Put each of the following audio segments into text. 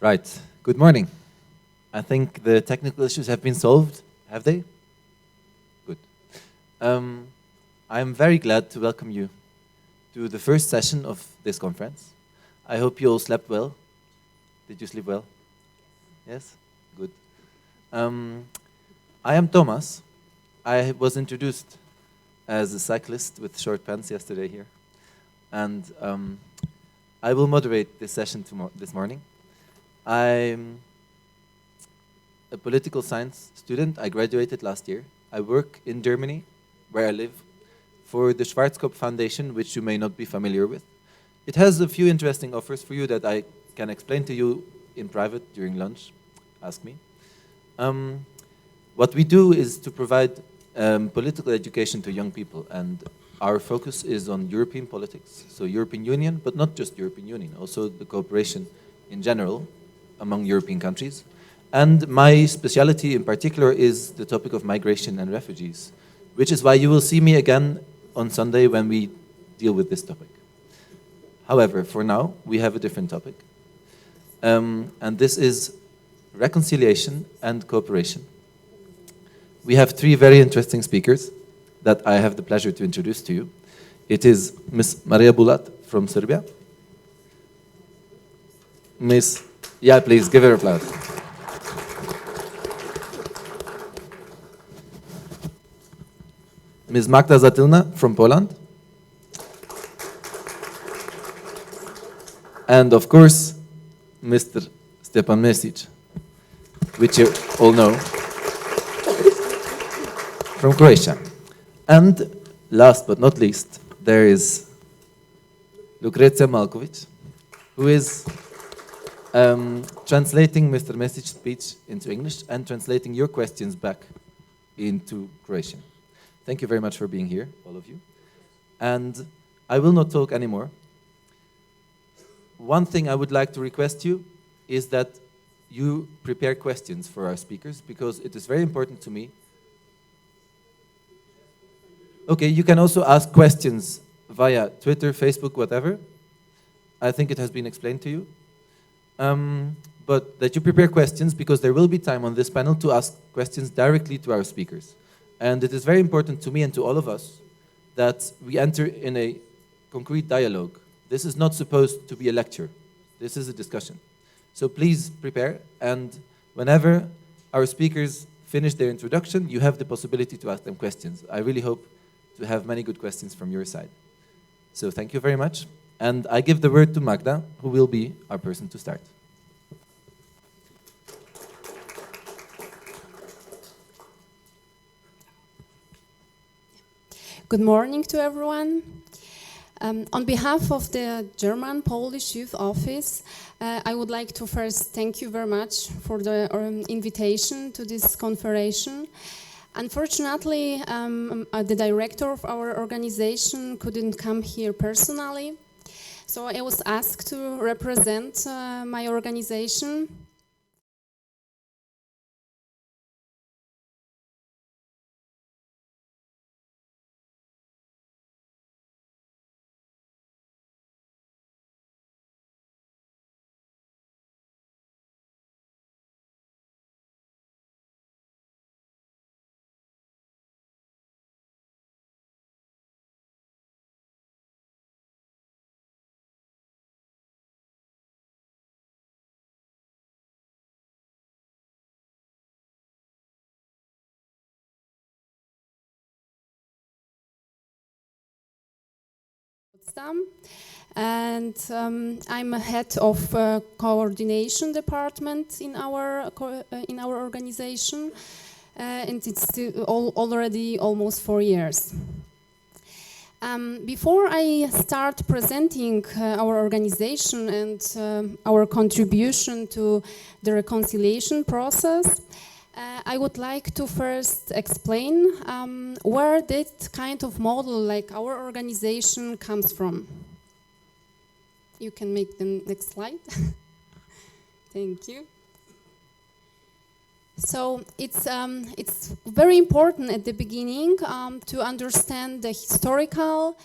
Right. Good morning. I think the technical issues have been solved. Have they? Good. I'm very glad to welcome you to the first session of this conference. I hope you all slept well. Did you sleep well? Yes? Good. I am Thomas. I was introduced as a cyclist with short pants yesterday here. And I will moderate this session this morning. I'm a political science student. I graduated last year. I work in Germany, where I live, for the Schwarzkopf Foundation, which you may not be familiar with. It has a few interesting offers for you that I can explain to you in private during lunch. Ask me. What we do is to provide political education to young people, and our focus is on European politics, so European Union, but not just European Union, also the cooperation in general among European countries. And my specialty in particular is the topic of migration and refugees, which is why you will see me again on Sunday when we deal with this topic. However, for now, we have a different topic. And this is reconciliation and cooperation. We have three very interesting speakers that I have the pleasure to introduce to you. It is Ms. Maria Bulat from Serbia. Yeah, please, give her applause. Ms. Magda Zatylna from Poland. And of course, Mr. Stepan Mesic, which you all know, from Croatia. And last but not least, there is Lucreția Malkovic, who is translating Mr. Mesic's speech into English and translating your questions back into Croatian. Thank you very much for being here, all of you. And I will not talk anymore. One thing I would like to request you is that you prepare questions for our speakers, because it is very important to me. Okay, you can also ask questions via Twitter, Facebook, whatever. I think it has been explained to you. But that you prepare questions, because there will be time on this panel to ask questions directly to our speakers. And it is very important to me and to all of us that we enter in a concrete dialogue. This is not supposed to be a lecture. This is a discussion. So please prepare, and whenever our speakers finish their introduction, you have the possibility to ask them questions. I really hope to have many good questions from your side. So thank you very much. And I give the word to Magda, who will be our person to start. Good morning to everyone. On behalf of the German-Polish Youth Office, I would like to first thank you very much for the invitation to this conference. Unfortunately, the director of our organization couldn't come here personally, so I was asked to represent my organization. And I'm a head of coordination department in our organization, and it's already almost 4 years. Before I start presenting our organization and our contribution to the reconciliation process, I would like to first explain where that kind of model, like our organization, comes from. You can make the next slide. Thank you. So it's very important at the beginning to understand the historical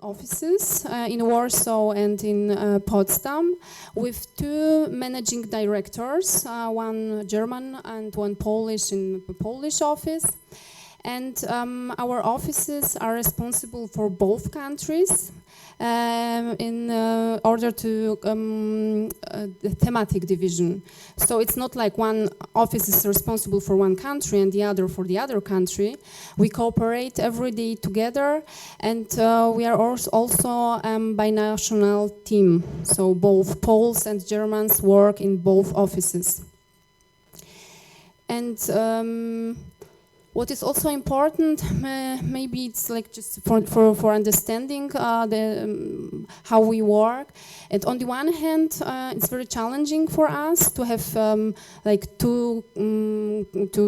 offices in Warsaw and in Potsdam, with two managing directors, one German and one Polish in the Polish office. And our offices are responsible for both countries in order to the thematic division. So it's not like one office is responsible for one country and the other for the other country. We cooperate every day together, and we are also binational team. So both Poles and Germans work in both offices. And what is also important, maybe it's like just for understanding how we work. And on the one hand, it's very challenging for us to have like two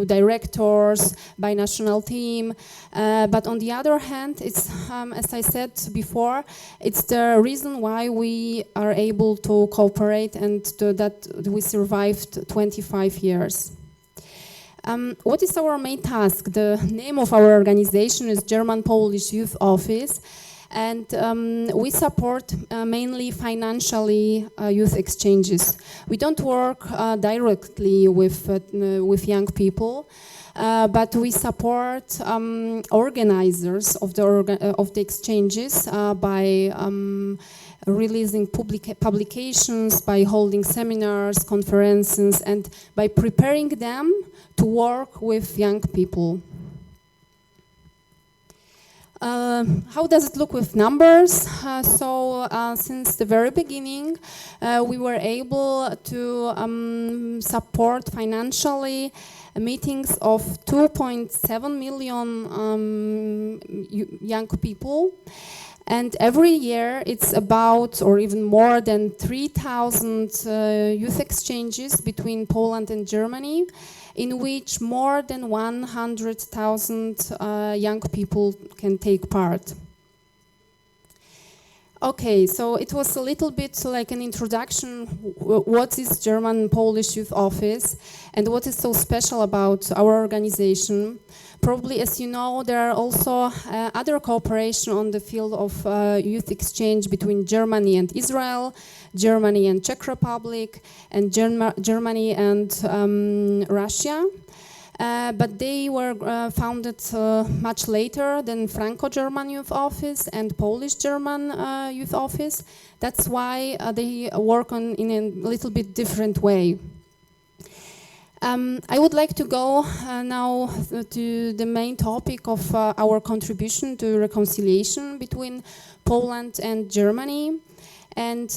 directors, binational team. But on the other hand, it's as I said before, it's the reason why we are able to cooperate and that we survived 25 years. What is our main task? The name of our organization is German-Polish Youth Office, and we support mainly financially youth exchanges. We don't work directly with young people, but we support organizers of the exchanges by releasing publications, by holding seminars, conferences, and by preparing them to work with young people. How does it look with numbers? Since the very beginning, we were able to support financially meetings of 2.7 million young people. And every year it's about, or even more than 3,000 youth exchanges between Poland and Germany, in which more than 100,000 young people can take part. Okay, so it was a little bit like an introduction. What is German-Polish Youth Office and what is so special about our organization? Probably, as you know, there are also other cooperation on the field of youth exchange between Germany and Israel, Germany and Czech Republic, and Germany and Russia. But they were founded much later than Franco-German Youth Office and Polish-German Youth Office. That's why they work in a little bit different way. I would like to go now to the main topic of our contribution to reconciliation between Poland and Germany, and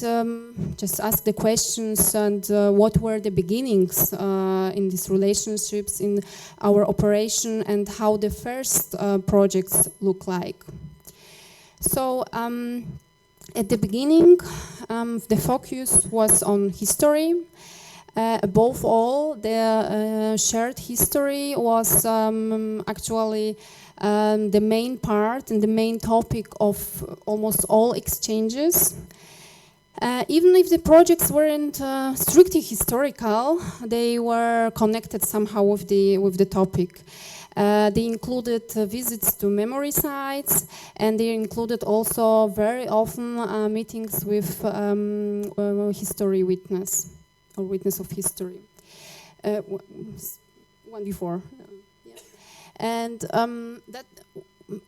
just ask the questions and what were the beginnings in these relationships in our operation and how the first projects look like. So at the beginning, the focus was on history. Above all, the shared history was actually the main part and the main topic of almost all exchanges. Even if the projects weren't strictly historical, they were connected somehow with the topic. They included visits to memory sites, and they included also very often meetings with history witness. Or witness of history. One before. Yeah. And that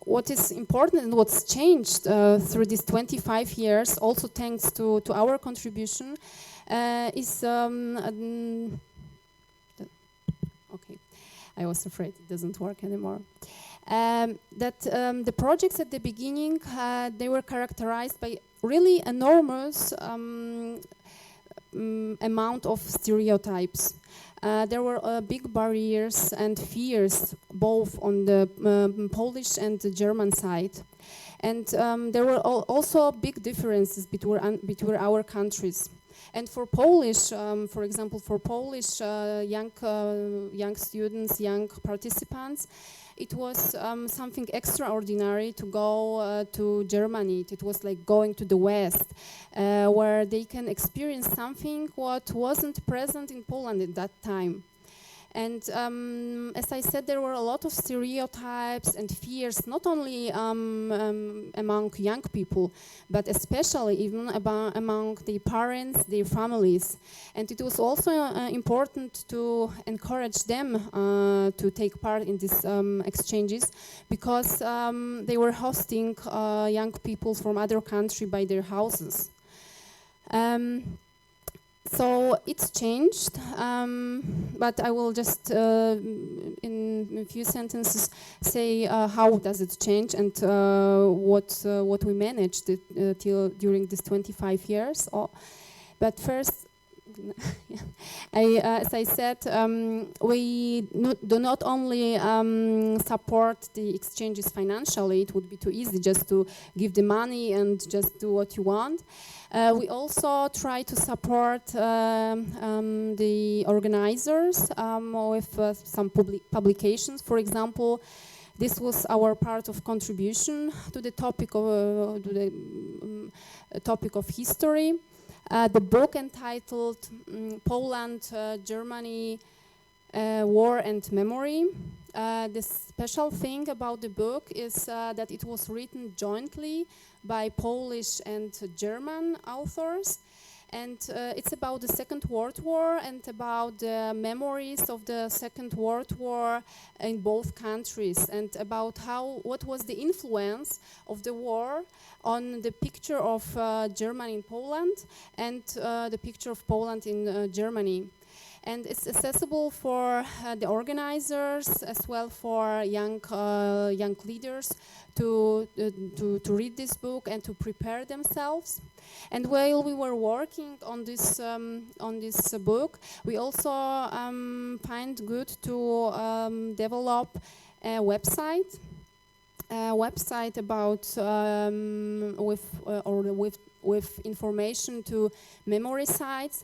what is important and what's changed through these 25 years, also thanks to our contribution, is okay. I was afraid it doesn't work anymore. The projects at the beginning, they were characterized by really enormous amount of stereotypes. There were big barriers and fears both on the Polish and the German side. And there were also big differences between our countries. And for Polish, for example, for Polish young students, young participants, it was something extraordinary to go to Germany. It was like going to the West, where they can experience something what wasn't present in Poland at that time. And as I said, there were a lot of stereotypes and fears, not only among young people, but especially even among the parents, their families. And it was also important to encourage them to take part in these exchanges, because they were hosting young people from other countries by their houses. So it's changed, but I will just in a few sentences say how does it change and what we managed till during these 25 years. But first, as I said, we do not only support the exchanges financially. It would be too easy just to give the money and just do what you want. We also try to support the organizers with some publications. For example, this was our part of contribution to the topic of history. The book entitled Poland, Germany, War and Memory. The special thing about the book is that it was written jointly by Polish and German authors. And it's about the Second World War and about the memories of the Second World War in both countries, and about what was the influence of the war on the picture of Germany in Poland and the picture of Poland in Germany. And it's accessible for the organizers as well for young leaders to read this book and to prepare themselves. And while we were working on this book, we also find good to develop a website about with information to memory sites.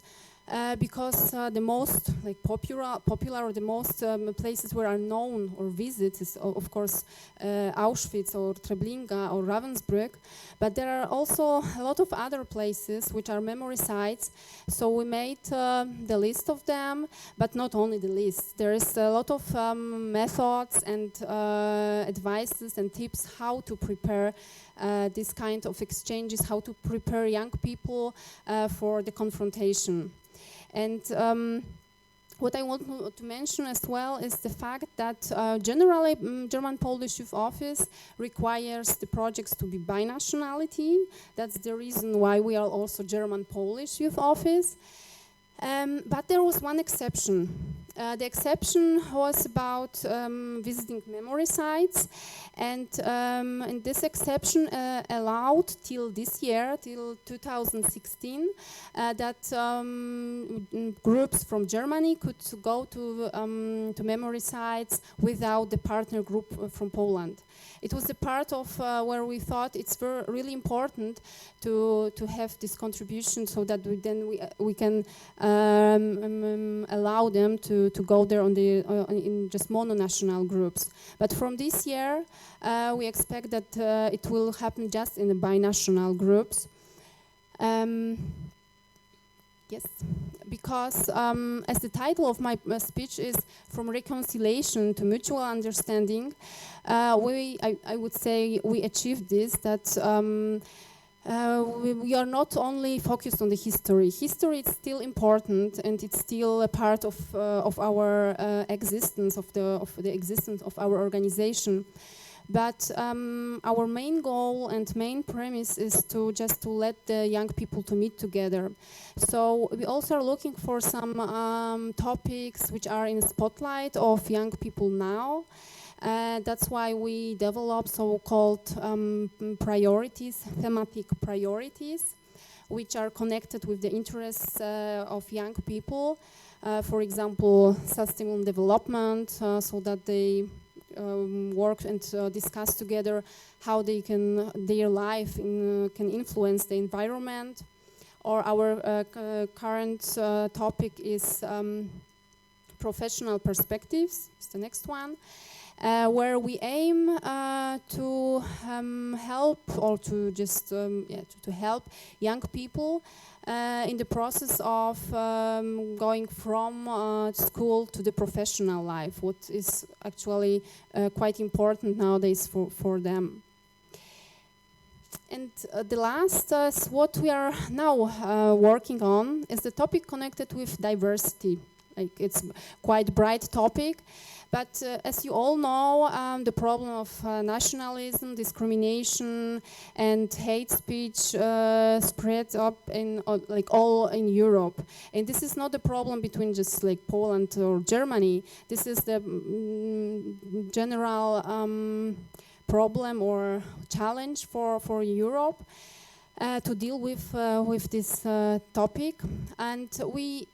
Because the most popular or the most places where are known or visit is of course Auschwitz or Treblinka or Ravensbrück, but there are also a lot of other places which are memory sites. So we made the list of them, but not only the list. There is a lot of methods and advices and tips how to prepare this kind of exchanges, how to prepare young people for the confrontation. And what I want to mention as well is the fact that generally German Polish Youth Office requires the projects to be binationality. That's the reason why we are also German Polish Youth Office. But there was one exception. The exception was about visiting memory sites, and this exception allowed till this year, till 2016, that groups from Germany could go to memory sites without the partner group from Poland. It was a part of where we thought it's really important to have this contribution, so that we can allow them to go there in just mononational groups. But from this year, we expect that it will happen just in the binational groups. Yes, because as the title of my speech is From Reconciliation to Mutual Understanding, I would say we achieved this, that we are not only focused on the history. History is still important, and it's still a part of our existence, of the existence of our organization. But our main goal and main premise is to let the young people to meet together. So we also are looking for some topics which are in the spotlight of young people now. That's why we develop so-called priorities, thematic priorities, which are connected with the interests of young people. For example, sustainable development, so that they work and discuss together how their life can influence the environment. Or our current topic is professional perspectives. It's the next one. Where we aim to help, or to just to help young people in the process of going from school to the professional life, what is actually quite important nowadays for them. And the last, what we are now working on is the topic connected with diversity. Like, it's quite bright topic, but as you all know, the problem of nationalism, discrimination, and hate speech spread up in like all in Europe. And this is not a problem between just like Poland or Germany. This is the general problem or challenge for Europe. To deal with this topic, and we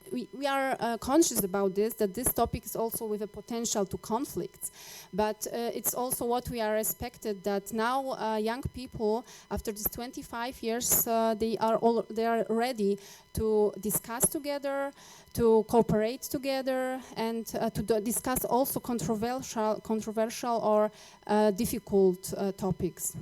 are conscious about this, that this topic is also with a potential to conflicts, but it's also what we are expected, that now young people after these 25 years they are ready to discuss together, to cooperate together, and to discuss also controversial or difficult topics.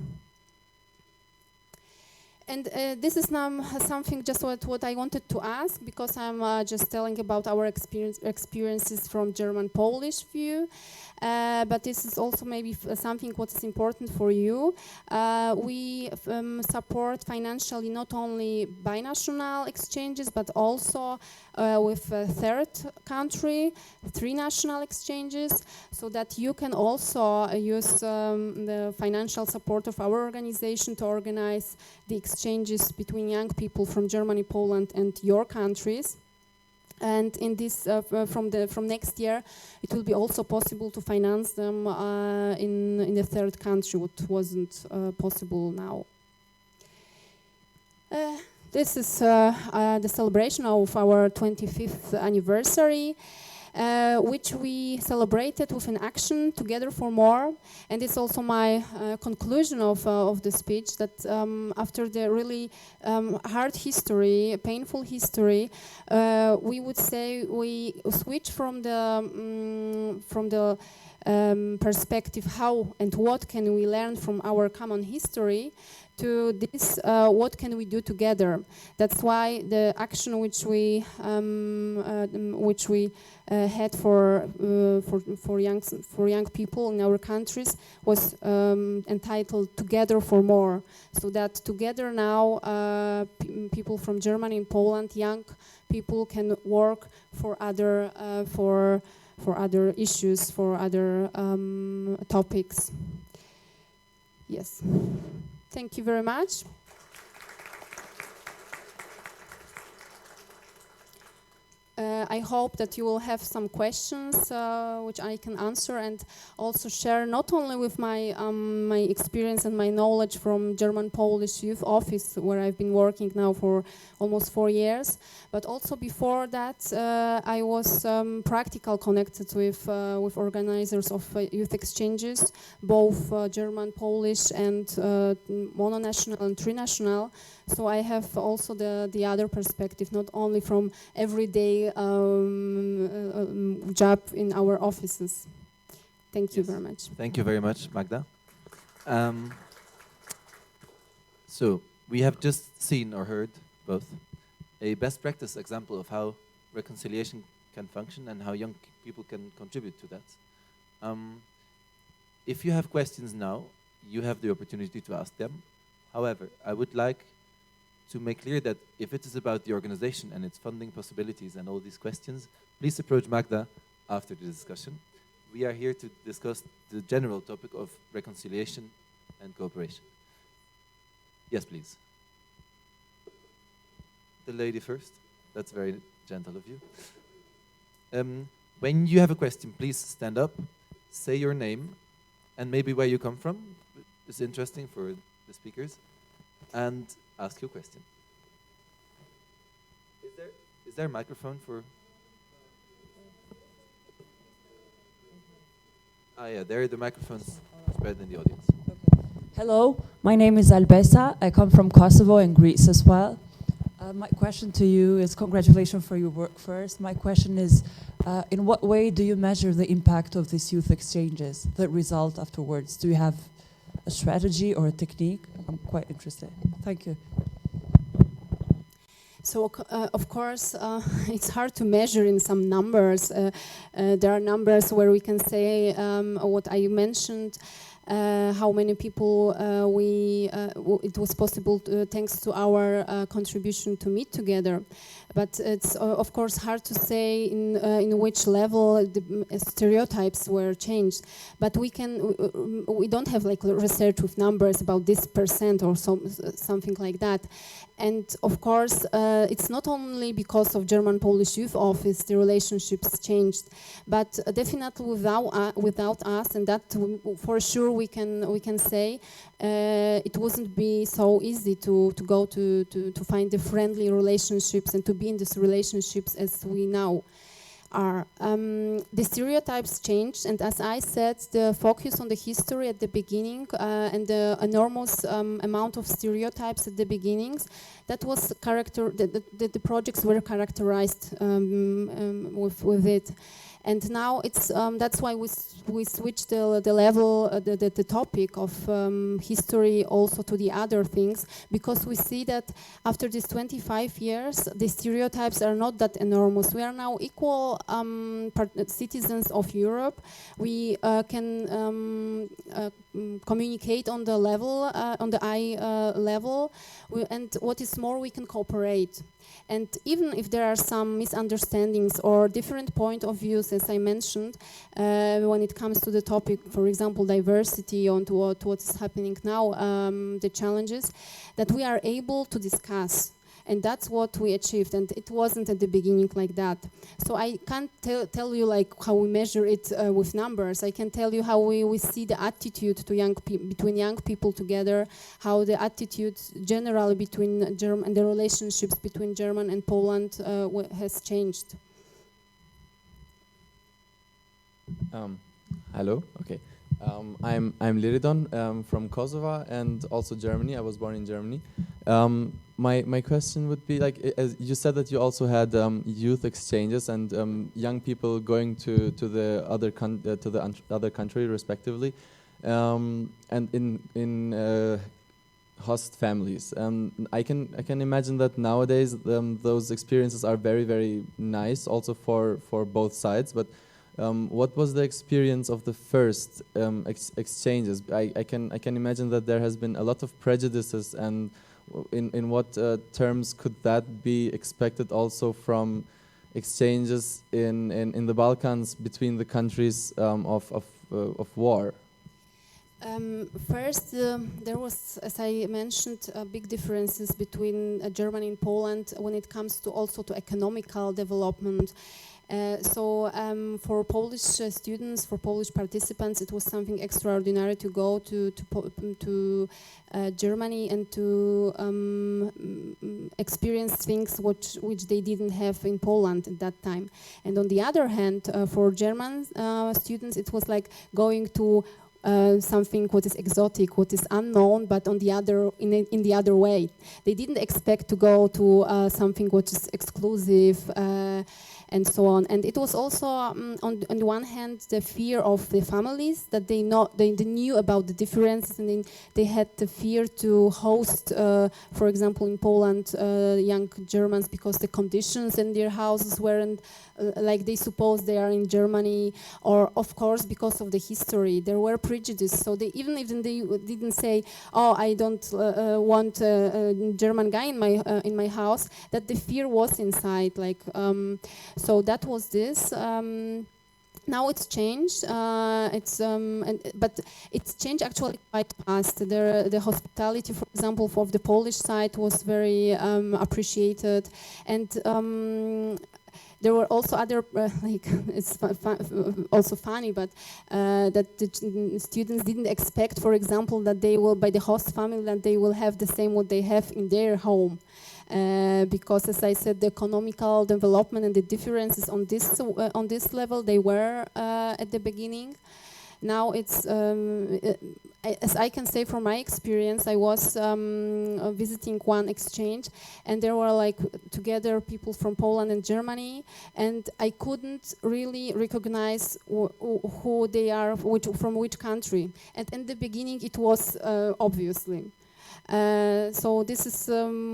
And this is now something just what I wanted to ask, because I'm just telling about our experiences from German-Polish view. But this is also maybe something what is important for you. We support financially not only binational exchanges, but also with a third country, 3 national exchanges, so that you can also use the financial support of our organization to organize the exchanges between young people from Germany, Poland, and your countries. And in this, from next year, it will be also possible to finance them in the third country, what wasn't possible now. This is the celebration of our 25th anniversary, which we celebrated with an action Together for More. And it's also my conclusion of the speech, that after the really hard history, painful history, we would say we switch from the perspective how and what can we learn from our common history to this, what can we do together. That's why the action which we had for young people in our countries was entitled Together for More. So that together now people from Germany and Poland, young people, can work for other other issues, for other topics. Yes. Thank you very much. I hope that you will have some questions which I can answer, and also share not only with my my experience and my knowledge from German-Polish Youth Office, where I've been working now for almost 4 years, but also before that I was practical connected with organizers of youth exchanges, both German, Polish, and mononational and trinational. So I have also the other perspective, not only from everyday job in our offices. Thank you very much. Thank you very much, Magda. So we have just seen or heard both a best practice example of how reconciliation can function and how young people can contribute to that. If you have questions now, you have the opportunity to ask them. However, I would like to make clear that if it is about the organization and its funding possibilities and all these questions, please approach Magda after the discussion. We are here to discuss the general topic of reconciliation and cooperation. Yes, please. The lady first. That's very gentle of you. When you have a question, please stand up, say your name, and maybe where you come from. It's interesting for the speakers. And ask your question. Is there a microphone for? Ah, yeah, there are the microphones spread in the audience. Okay. Hello, my name is Albesa. I come from Kosovo and Greece as well. My question to you is, congratulations for your work first. My question is, in what way do you measure the impact of these youth exchanges, the result afterwards? Do you have a strategy or a technique? I'm quite interested. Thank you. So, of course, it's hard to measure in some numbers. There are numbers where we can say what I mentioned, how many people it was possible thanks to our contribution to meet together. But it's of course hard to say in which level the stereotypes were changed. But we don't have like research with numbers about this percent or something like that. And of course, it's not only because of German-Polish Youth Office the relationships changed, but definitely without us, and that for sure we can say it wouldn't be so easy to go to find the friendly relationships and to be in these relationships as we now are. The stereotypes changed, and as I said, the focus on the history at the beginning and the enormous amount of stereotypes at the beginnings, that was the projects were characterized with it. And now it's that's why we switched the level, the topic of history also to the other things, because we see that after these 25 years, the stereotypes are not that enormous. We are now equal citizens of Europe. We can communicate on the level, on the eye level, and what is more, we can cooperate. And even if there are some misunderstandings or different point of views, as I mentioned, when it comes to the topic, for example, diversity, on to what is happening now, the challenges, that we are able to discuss. And that's what we achieved, and it wasn't at the beginning like that. So I can't tell you like how we measure it with numbers. I can tell you how we see the attitude to between young people together, how the attitude generally between German and the relationships between German and Poland has changed. Hello. Okay. I'm Liridon from Kosovo and also Germany. I was born in Germany. My question would be, like, as you said that you also had youth exchanges and young people going to the other country respectively, and in host families. I can imagine that nowadays those experiences are very nice also for both sides. But what was the experience of the first exchanges? I can imagine that there has been a lot of prejudices, and in what terms could that be expected also from exchanges in the Balkans between the countries of war? First, there was, as I mentioned, big differences between Germany and Poland when it comes to also to economical development. So for Polish students, for Polish participants, it was something extraordinary to go to Germany and to experience things which they didn't have in Poland at that time. And on the other hand, for German students, it was like going to something what is exotic, what is unknown, but on the other in the other way. They didn't expect to go to something which is exclusive. And so on. And it was also, on the one hand, the fear of the families, that they knew about the differences, and then they had the fear to host, for example, in Poland, young Germans, because the conditions in their houses weren't like they suppose they are in Germany, or of course because of the history. There were prejudices, so even if they didn't say, "Oh, I don't want a German guy in my house," that the fear was inside, like. So that was this. Now it's changed. But it's changed actually quite fast. The hospitality, for example, for the Polish side was very appreciated, and there were also other like it's also funny, but that the students didn't expect, for example, that they will, by the host family, that they will have the same what they have in their home. Because, as I said, the economical development and the differences on this level, they were at the beginning. Now it's, as I can say from my experience, I was visiting one exchange, and there were like together people from Poland and Germany, and I couldn't really recognize who they are, from which country. And in the beginning, it was obviously. So this is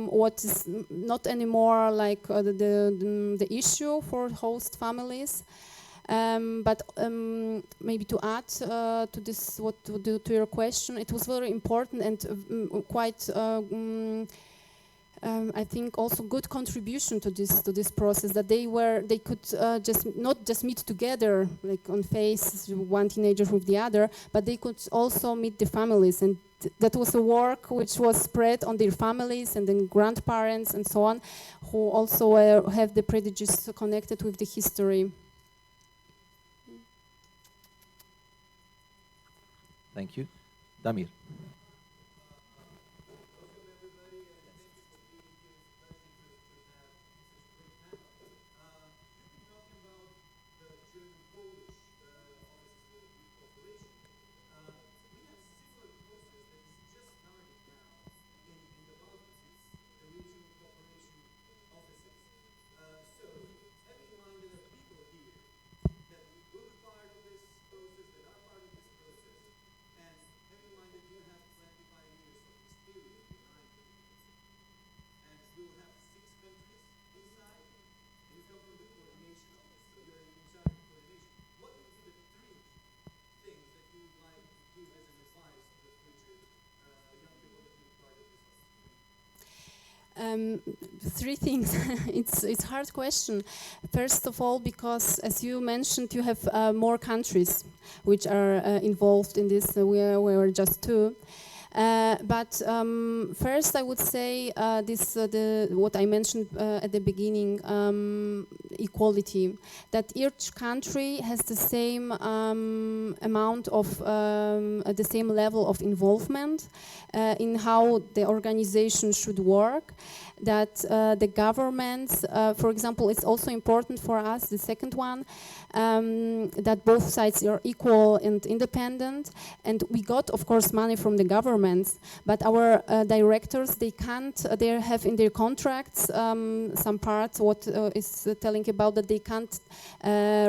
what is not anymore like the issue for host families. But maybe to add to this, to your question, it was very important and quite, I think, also good contribution to this process, that they could not just meet together like on face, one teenager with the other, but they could also meet the families, and that was a work which was spread on their families and then grandparents and so on, who also have the prejudice connected with the history. Thank you. Damir. Three things. It's a hard question. First of all, because as you mentioned, you have more countries which are involved in this. We were just two. But first, I would say what I mentioned at the beginning, equality. That each country has the same amount of the same level of involvement in how the organization should work. That the governments, for example, it's also important for us, the second one, that both sides are equal and independent. And we got, of course, money from the governments, but our directors, they have in their contracts some parts what is telling about that they can't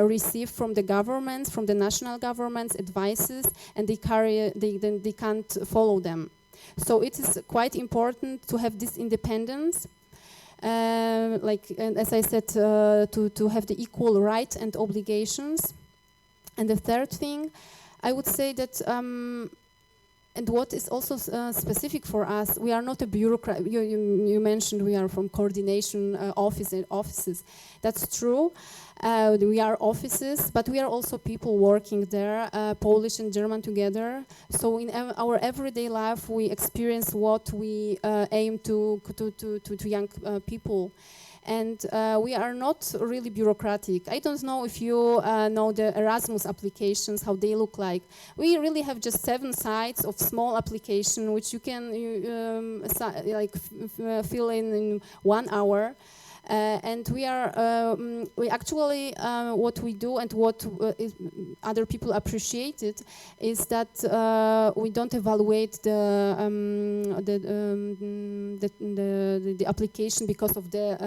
receive from the governments, from the national governments, advices, and they can't follow them. So it is quite important to have this independence, and as I said, to have the equal rights and obligations. And the third thing, I would say that, and what is also specific for us, we are not a bureaucrat. You mentioned we are from coordination offices. That's true. We are offices, but we are also people working there, Polish and German together. So in our everyday life, we experience what we aim to young people. And we are not really bureaucratic. I don't know if you know the Erasmus applications, how they look like. We really have just 7 sites of small application, which you can fill in 1 hour. And we actually, what we do and what other people appreciate it is that we don't evaluate the application because of the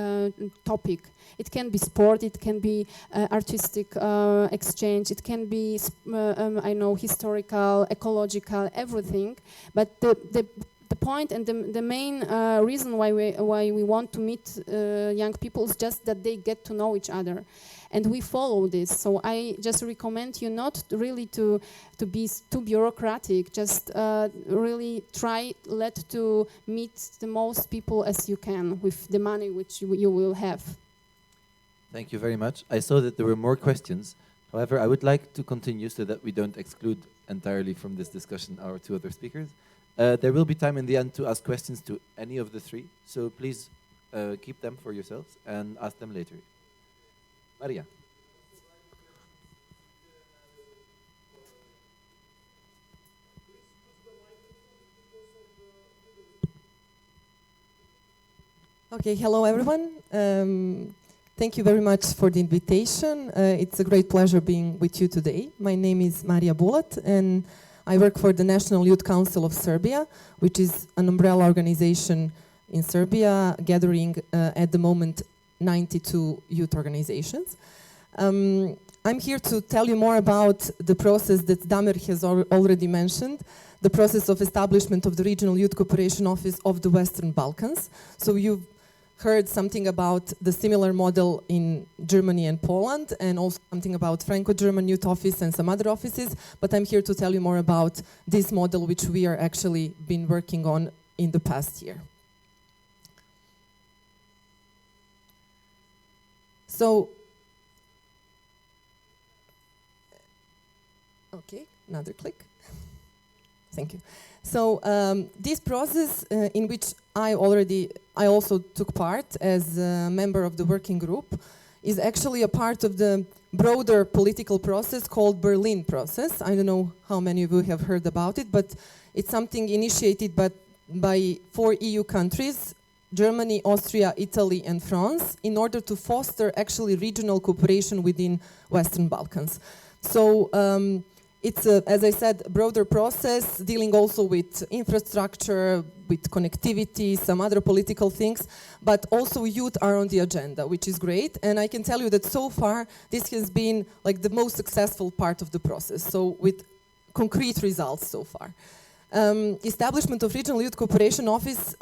topic. It can be sport, it can be artistic exchange, it can be, historical, ecological, everything. But the point and the main reason why we want to meet young people is just that they get to know each other, and we follow this. So I just recommend you not really to be too bureaucratic. Just really try to meet the most people as you can with the money which you will have. Thank you very much. I saw that there were more questions. However, I would like to continue so that we don't exclude entirely from this discussion our 2 other speakers. There will be time in the end to ask questions to any of the 3, so please keep them for yourselves and ask them later. Maria. Okay, hello everyone. Thank you very much for the invitation. It's a great pleasure being with you today. My name is Marija Bulat, and I work for the National Youth Council of Serbia, which is an umbrella organization in Serbia, gathering at the moment 92 youth organizations. I'm here to tell you more about the process that Damir has already mentioned, the process of establishment of the Regional Youth Cooperation Office of the Western Balkans. So you've heard something about the similar model in Germany and Poland, and also something about Franco-German Youth Office and some other offices, but I'm here to tell you more about this model which we are actually been working on in the past year. So, okay, another click. Thank you. So this process in which I also took part as a member of the working group is actually a part of the broader political process called Berlin process. I don't know how many of you have heard about it, but it's something initiated by 4 EU countries, Germany, Austria, Italy, and France, in order to foster actually regional cooperation within Western Balkans. So it's, as I said, a broader process dealing also with infrastructure, with connectivity, some other political things, but also youth are on the agenda, which is great. And I can tell you that so far, this has been like the most successful part of the process, so with concrete results so far. Establishment of Regional Youth Cooperation Office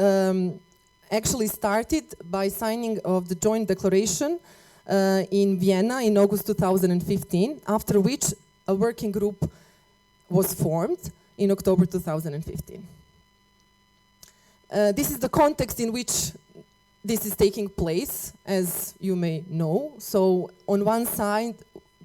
actually started by signing of the joint declaration in Vienna in August 2015, after which a working group was formed in October 2015. This is the context in which this is taking place, as you may know. So on one side,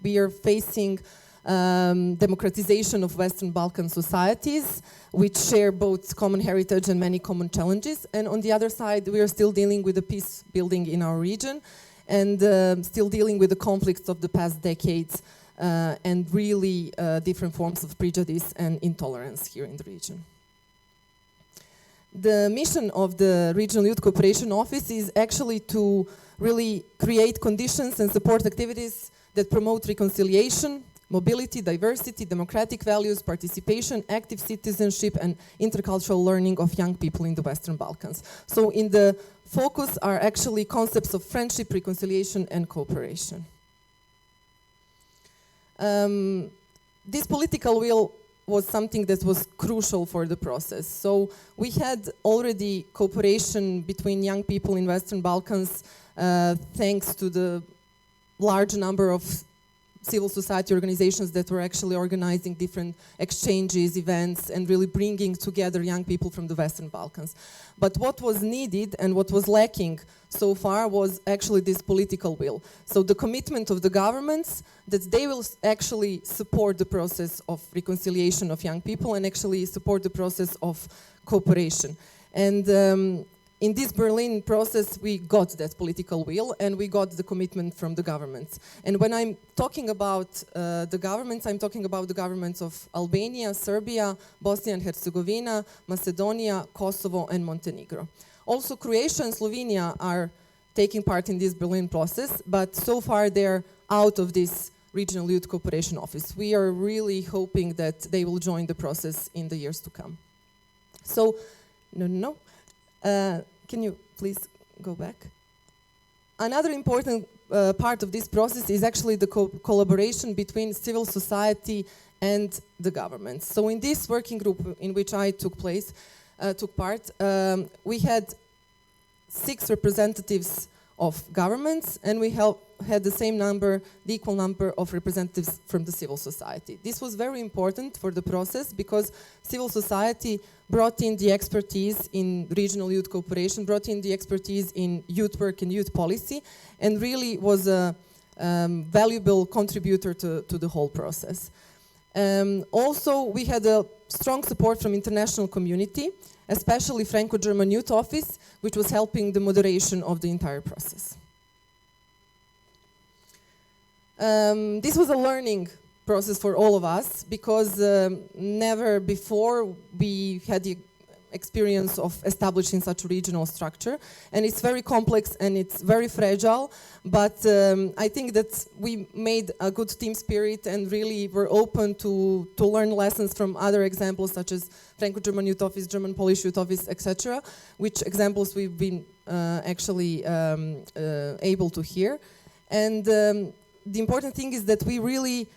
we are facing democratization of Western Balkan societies, which share both common heritage and many common challenges. And on the other side, we are still dealing with the peace building in our region and still dealing with the conflicts of the past decades and really different forms of prejudice and intolerance here in the region. The mission of the Regional Youth Cooperation Office is actually to really create conditions and support activities that promote reconciliation, mobility, diversity, democratic values, participation, active citizenship, and intercultural learning of young people in the Western Balkans. So in the focus are actually concepts of friendship, reconciliation, and cooperation. This political will was something that was crucial for the process. So we had already cooperation between young people in Western Balkans thanks to the large number of civil society organizations that were actually organizing different exchanges, events, and really bringing together young people from the Western Balkans. But what was needed and what was lacking so far was actually this political will. So the commitment of the governments that they will actually support the process of reconciliation of young people and actually support the process of cooperation. And in this Berlin process, we got that political will and we got the commitment from the governments. And when I'm talking about the governments, I'm talking about the governments of Albania, Serbia, Bosnia and Herzegovina, Macedonia, Kosovo, and Montenegro. Also, Croatia and Slovenia are taking part in this Berlin process, but so far they're out of this Regional Youth Cooperation Office. We are really hoping that they will join the process in the years to come. So, can you please go back? Another important part of this process is actually the collaboration between civil society and the government. So in this working group in which I took part, we had 6 representatives of governments, and we had the equal number of representatives from the civil society. This was very important for the process because civil society brought in the expertise in regional youth cooperation, brought in the expertise in youth work and youth policy, and really was a valuable contributor to the whole process. Also, we had a strong support from international community, especially Franco-German Youth Office, which was helping the moderation of the entire process. This was a learning process for all of us because never before we had the experience of establishing such a regional structure, and it's very complex and it's very fragile, but I think that we made a good team spirit and really were open to learn lessons from other examples such as Franco-German Youth Office, German-Polish Youth Office, etc., which examples we've been actually able to hear. And the important thing is that we really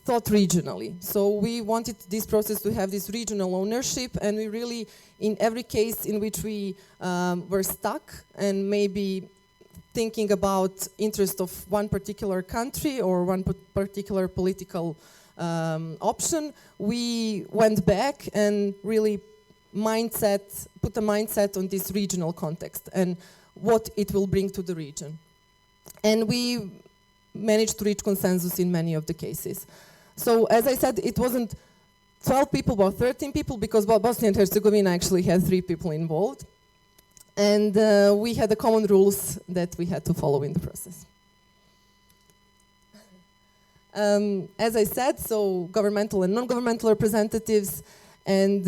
thought regionally. So we wanted this process to have this regional ownership, and we really, in every case in which we were stuck and maybe thinking about interest of one particular country or one particular political option, we went back and really put a mindset on this regional context and what it will bring to the region. And we managed to reach consensus in many of the cases. So as I said, it wasn't 12 people, but 13 people, because Bosnia and Herzegovina actually had 3 people involved. And we had the common rules that we had to follow in the process. As I said, so governmental and non-governmental representatives, and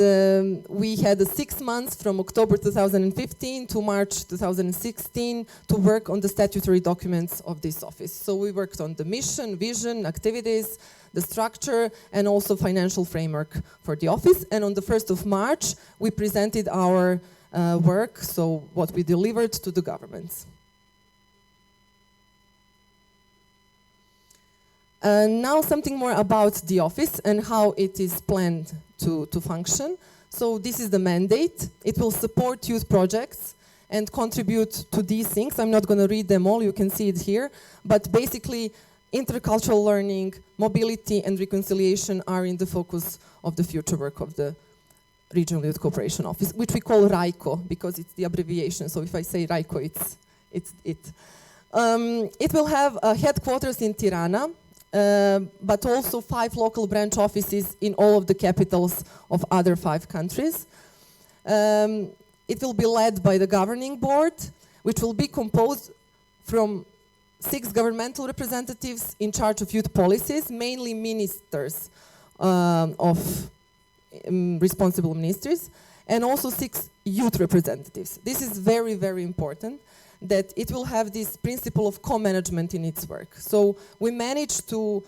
we had 6 months from October 2015 to March 2016 to work on the statutory documents of this office. So we worked on the mission, vision, activities, the structure, and also financial framework for the office. And on the 1st of March, we presented our work, so what we delivered to the governments. Now something more about the office and how it is planned to function. So this is the mandate. It will support youth projects and contribute to these things. I'm not going to read them all, you can see it here. But basically, intercultural learning, mobility and reconciliation are in the focus of the future work of the Regional Youth Cooperation Office, which we call RYCO because it's the abbreviation. So if I say RYCO, it's it. It will have a headquarters in Tirana, but also 5 local branch offices in all of the capitals of other 5 countries. It will be led by the governing board, which will be composed from 6 governmental representatives in charge of youth policies, mainly ministers of responsible ministries, and also 6 youth representatives. This is very, very important, that it will have this principle of co-management in its work. So we managed to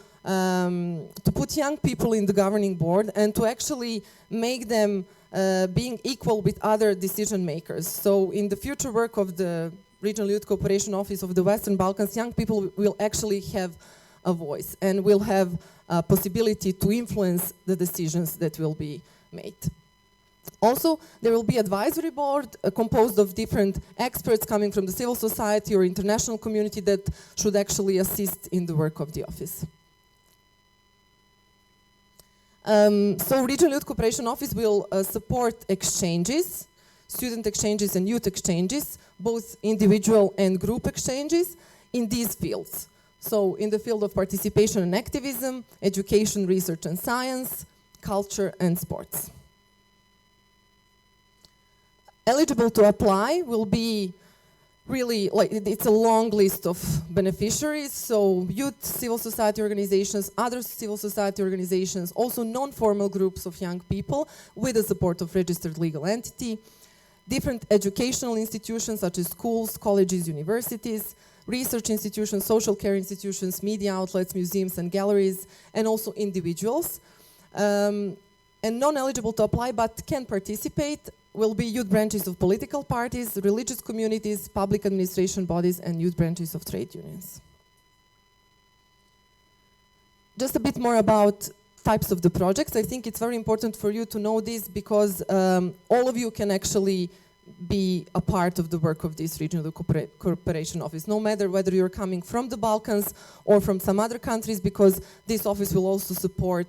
put young people in the governing board and to actually make them being equal with other decision makers. So in the future work of the Regional Youth Cooperation Office of the Western Balkans, young people will actually have a voice and will have a possibility to influence the decisions that will be made. Also, there will be advisory board composed of different experts coming from the civil society or international community that should actually assist in the work of the office. So Regional Youth Cooperation Office will support exchanges, student exchanges and youth exchanges, both individual and group exchanges in these fields. So in the field of participation and activism, education, research and science, culture and sports. Eligible to apply will be really, like, it's a long list of beneficiaries, so youth, civil society organizations, other civil society organizations, also non-formal groups of young people with the support of registered legal entity, different educational institutions such as schools, colleges, universities, research institutions, social care institutions, media outlets, museums and galleries, and also individuals. And non-eligible to apply but can participate will be youth branches of political parties, religious communities, public administration bodies, and youth branches of trade unions. Just a bit more about types of the projects. I think it's very important for you to know this because all of you can actually be a part of the work of this Regional Cooperation Office, no matter whether you're coming from the Balkans or from some other countries, because this office will also support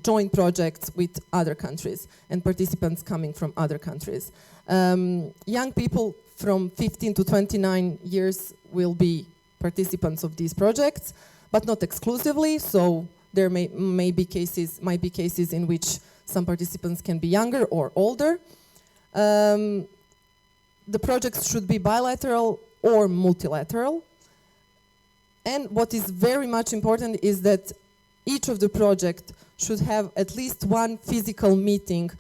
joint projects with other countries and participants coming from other countries. Young people from 15 to 29 years will be participants of these projects, but not exclusively, so there might be cases in which some participants can be younger or older. The projects should be bilateral or multilateral. And what is very much important is that each of the projects should have at least one physical meeting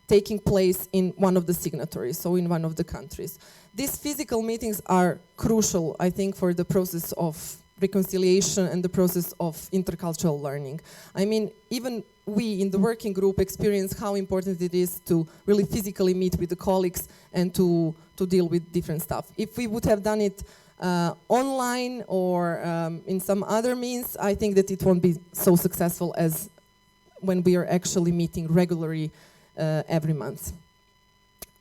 taking place in one of the signatories, so in one of the countries. These physical meetings are crucial, I think, for the process of reconciliation and the process of intercultural learning. I mean, even we in the working group experience how important it is to really physically meet with the colleagues and to deal with different stuff. If we would have done it online or in some other means, I think that it won't be so successful as when we are actually meeting regularly every month.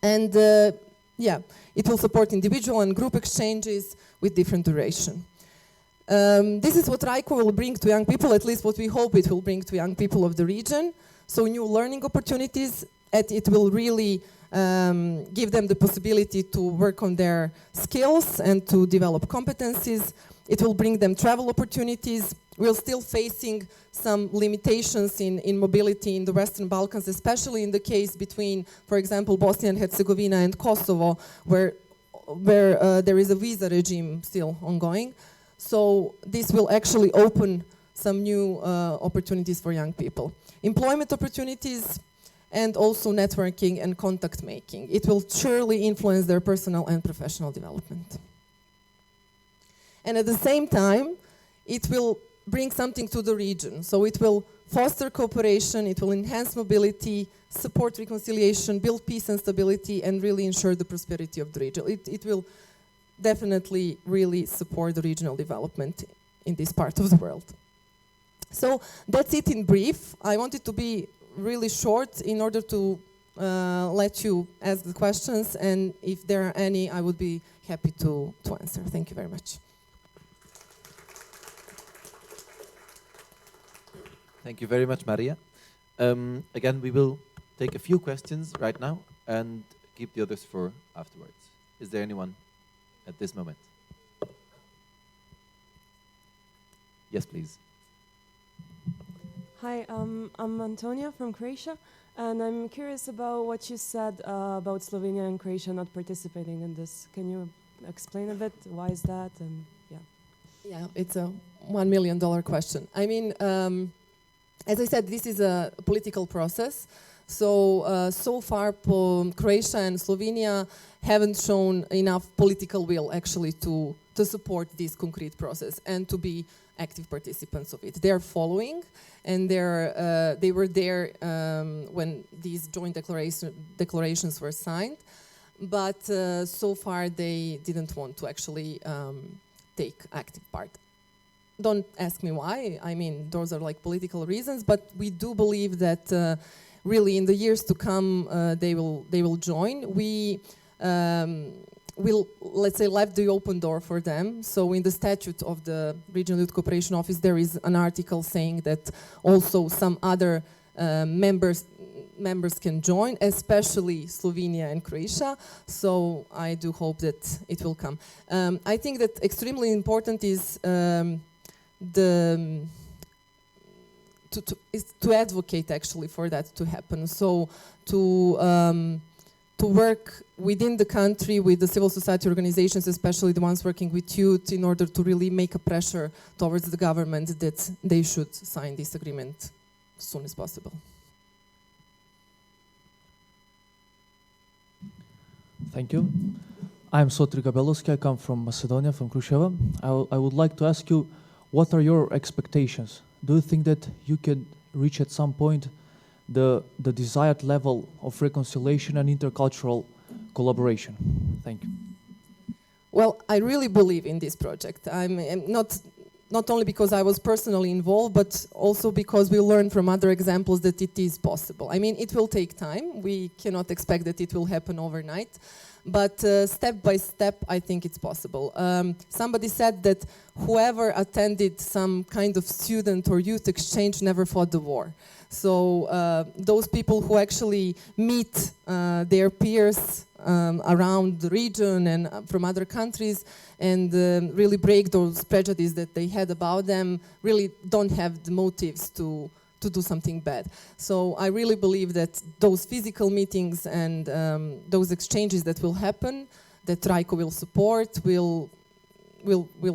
And yeah, it will support individual and group exchanges with different duration. This is what RICO will bring to young people, at least what we hope it will bring to young people of the region. So new learning opportunities, and it will really give them the possibility to work on their skills and to develop competencies. It will bring them travel opportunities. We're still facing some limitations in mobility in the Western Balkans, especially in the case between, for example, Bosnia and Herzegovina and Kosovo, where there is a visa regime still ongoing. So this will actually open some new opportunities for young people. Employment opportunities and also networking and contact making. It will surely influence their personal and professional development. And at the same time, it will bring something to the region. So it will foster cooperation, it will enhance mobility, support reconciliation, build peace and stability, and really ensure the prosperity of the region. It will definitely really support the regional development in this part of the world. So that's it in brief. I wanted to be really short in order to let you ask the questions, and if there are any, I would be happy to answer. Thank you very much. Thank you very much, Maria. Again, we will take a few questions right now and keep the others for afterwards. Is there anyone at this moment? Yes, please. Hi, I'm Antonia from Croatia, and I'm curious about what you said about Slovenia and Croatia not participating in this. Can you explain a bit? Why is that? And yeah. Yeah, it's a $1 million question. I mean, as I said, this is a political process. So, so far, Croatia and Slovenia haven't shown enough political will actually to support this concrete process and to be active participants of it. They're following, and they were there when these joint declarations were signed, but so far they didn't want to actually take active part. Don't ask me why. I mean, those are like political reasons, but we do believe that really in the years to come they will join. We will, let's say, left the open door for them. So in the statute of the Regional Youth Cooperation Office, there is an article saying that also some other members can join, especially Slovenia and Croatia. So I do hope that it will come. I think that extremely important is to advocate actually for that to happen. So to work within the country with the civil society organizations, especially the ones working with youth, in order to really make a pressure towards the government that they should sign this agreement as soon as possible. Thank you. I'm Sotri Gabelovski. I come from Macedonia, from Kruševa. I would like to ask you, what are your expectations? Do you think that you can reach at some point the desired level of reconciliation and intercultural collaboration? Thank you. Well, I really believe in this project. I'm not only because I was personally involved, but also because we learned from other examples that it is possible. I mean, it will take time. We cannot expect that it will happen overnight. But step by step, I think it's possible. Somebody said that whoever attended some kind of student or youth exchange never fought the war. So those people who actually meet their peers around the region and from other countries and really break those prejudices that they had about them really don't have the motives to do something bad. So I really believe that those physical meetings and those exchanges that will happen, that RICO will support, will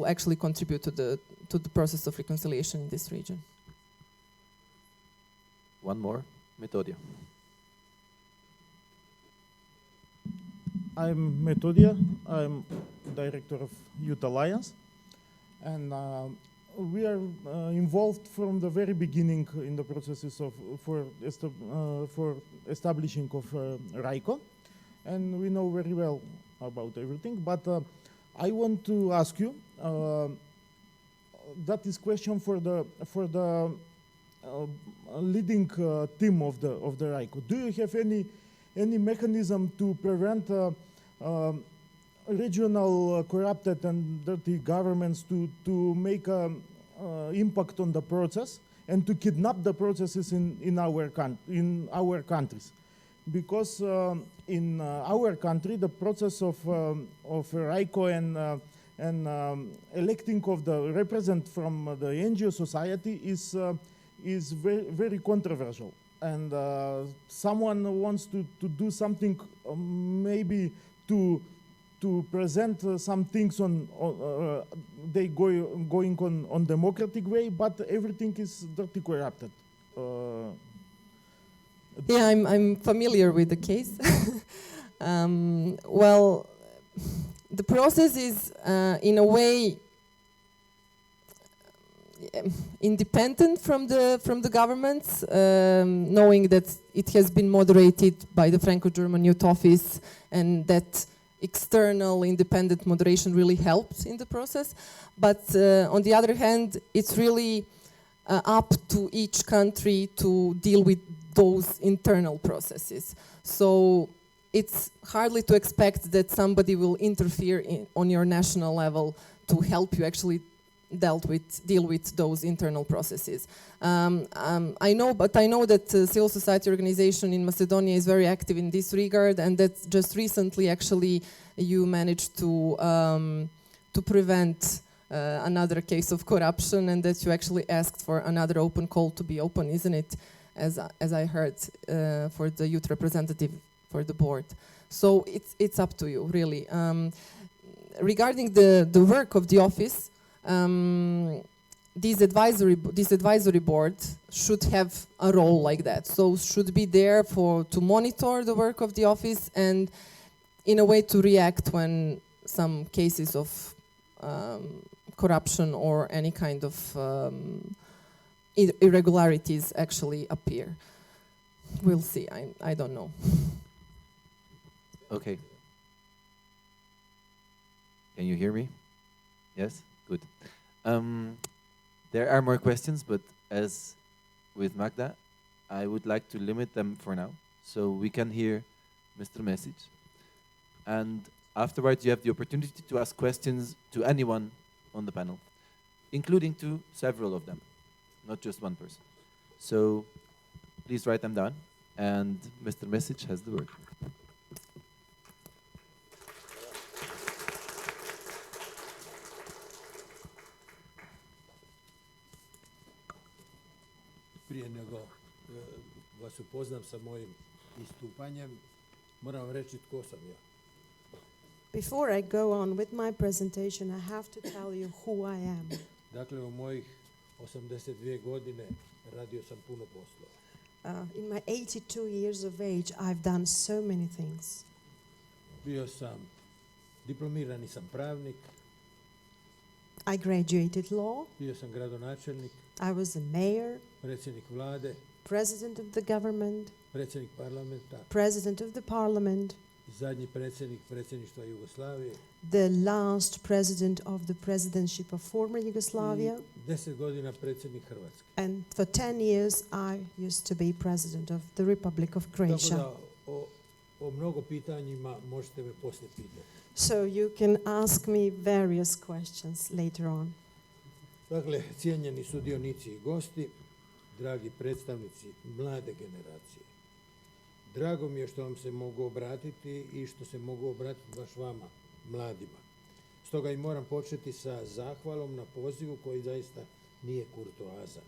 actually contribute to the process of reconciliation in this region. One more, Metodia. I'm Metodia. I'm director of Youth Alliance, and we are involved from the very beginning in the processes for establishing of RICO, and we know very well about everything. But I want to ask you, that is question for the leading team of the RICO. Do you have any mechanism to prevent regional corrupted and dirty governments to make impact on the process and to kidnap the processes in our countries? Because in our country, the process of RICO and electing of the represent from the NGO society is very, very controversial. And someone wants to do something, maybe to present some things on they going on democratic way, but everything is dirty corrupted. Yeah, I'm familiar with the case. Well, the process is in a way independent from the governments, knowing that it has been moderated by the Franco-German Youth Office, and that external independent moderation really helps in the process. But on the other hand, it's really up to each country to deal with those internal processes. So it's hardly to expect that somebody will interfere on your national level to help you actually deal with those internal processes. I know that civil society organization in Macedonia is very active in this regard, and that just recently actually you managed to prevent another case of corruption, and that you actually asked for another open call to be open, isn't it? As I heard for the youth representative for the board. So it's up to you, really. Regarding the work of the office, this advisory board should have a role like that. So should be there to monitor the work of the office and in a way to react when some cases of corruption or any kind of irregularities actually appear. We'll see. I don't know. Okay. Can you hear me? Yes? Good. There are more questions, but as with Magda, I would like to limit them for now, so we can hear Mr. Message. And afterwards, you have the opportunity to ask questions to anyone on the panel, including to several of them, not just one person. So please write them down, and Mr. Message has the word. Prije nego vas upoznam sa mojim istupanjem, moram vam reći tko sam ja. Before I go on with my presentation, I have to tell you who I am. Dakle, u mojih 82 godine radio sam puno poslova. In my 82 years of age, I've done so many things. Bio sam diplomirani sam pravnik. I graduated law. Bio sam gradonačelnik. I was a mayor. Predsjednik vlade. President of the government. Predsjednik parlamenta. President of the parliament. Zadnji predsjednik predsjedništva Jugoslavije. The last president of the presidency of former Yugoslavia. 10 godina predsjednik Hrvatske. And for 10 years I used to be president of the Republic of Croatia. Tako da o mnogo pitanjima možete me poslije pitati. So you can ask me various questions later on. Dakle, cijenjeni sudionici i gosti, dragi predstavnici mlade generacije, drago mi je što vam se mogu obratiti i što se mogu obratiti baš vama, mladima. Stoga i moram početi sa zahvalom na pozivu koji zaista nije kurtoazan.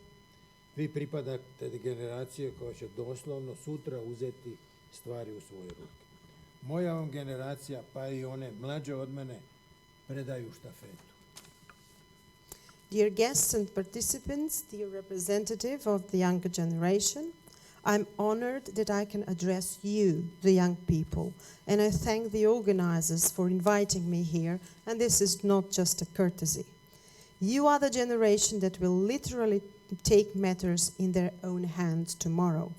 Vi pripadate generacije koja će doslovno sutra uzeti stvari u svoje ruke. Moja vam generacija, pa i one mlađe od mene, predaju štafetu. Dear guests and participants, dear representative of the younger generation, I'm honored that I can address you, the young people, and I thank the organizers for inviting me here, and this is not just a courtesy. You are the generation that will literally take matters in their own hands tomorrow.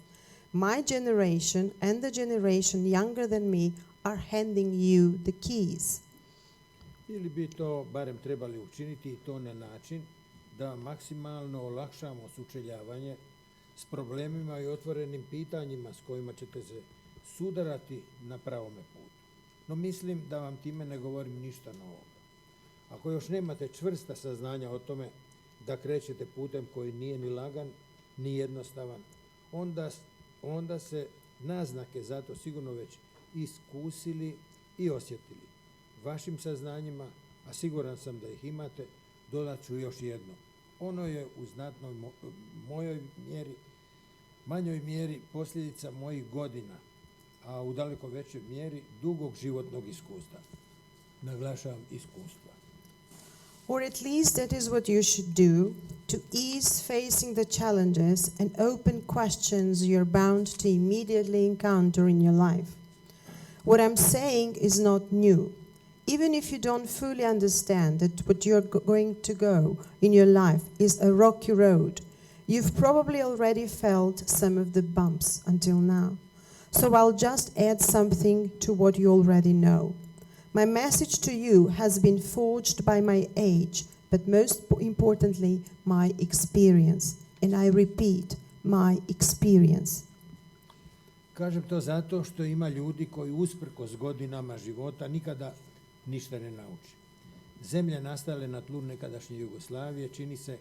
My generation and the generation younger than me are handing you the keys. Ili bi to barem trebali učiniti i to na način da maksimalno olakšamo sučeljavanje s problemima i otvorenim pitanjima s kojima ćete se sudarati na pravome putu. No mislim da vam time ne govorim ništa novo. Ako još nemate čvrsta saznanja o tome da krećete putem koji nije ni lagan, ni jednostavan, onda se naznake zato sigurno već iskusili i osjetili. Vašim saznanjima, a siguran sam da ih imate, dodat ću još jedno. Ono je u znatnoj manjoj mjeri posljedica mojih godina, a u daleko većoj mjeri dugog životnog iskustva. Naglašavam iskustva. Or at least that is what you should do to ease facing the challenges and open questions you're bound to immediately encounter in your life. What I'm saying is not new. Even if you don't fully understand that what you're going to go in your life is a rocky road, you've probably already felt some of the bumps until now. So I'll just add something to what you already know. My message to you has been forged by my age, but most importantly, my experience. And I repeat, my experience. Kažem to zato što ima ljudi koji usprkos godinama života nikada ništa ne nauči. Zemlje nastale na tlu nekadašnje Jugoslavije čini se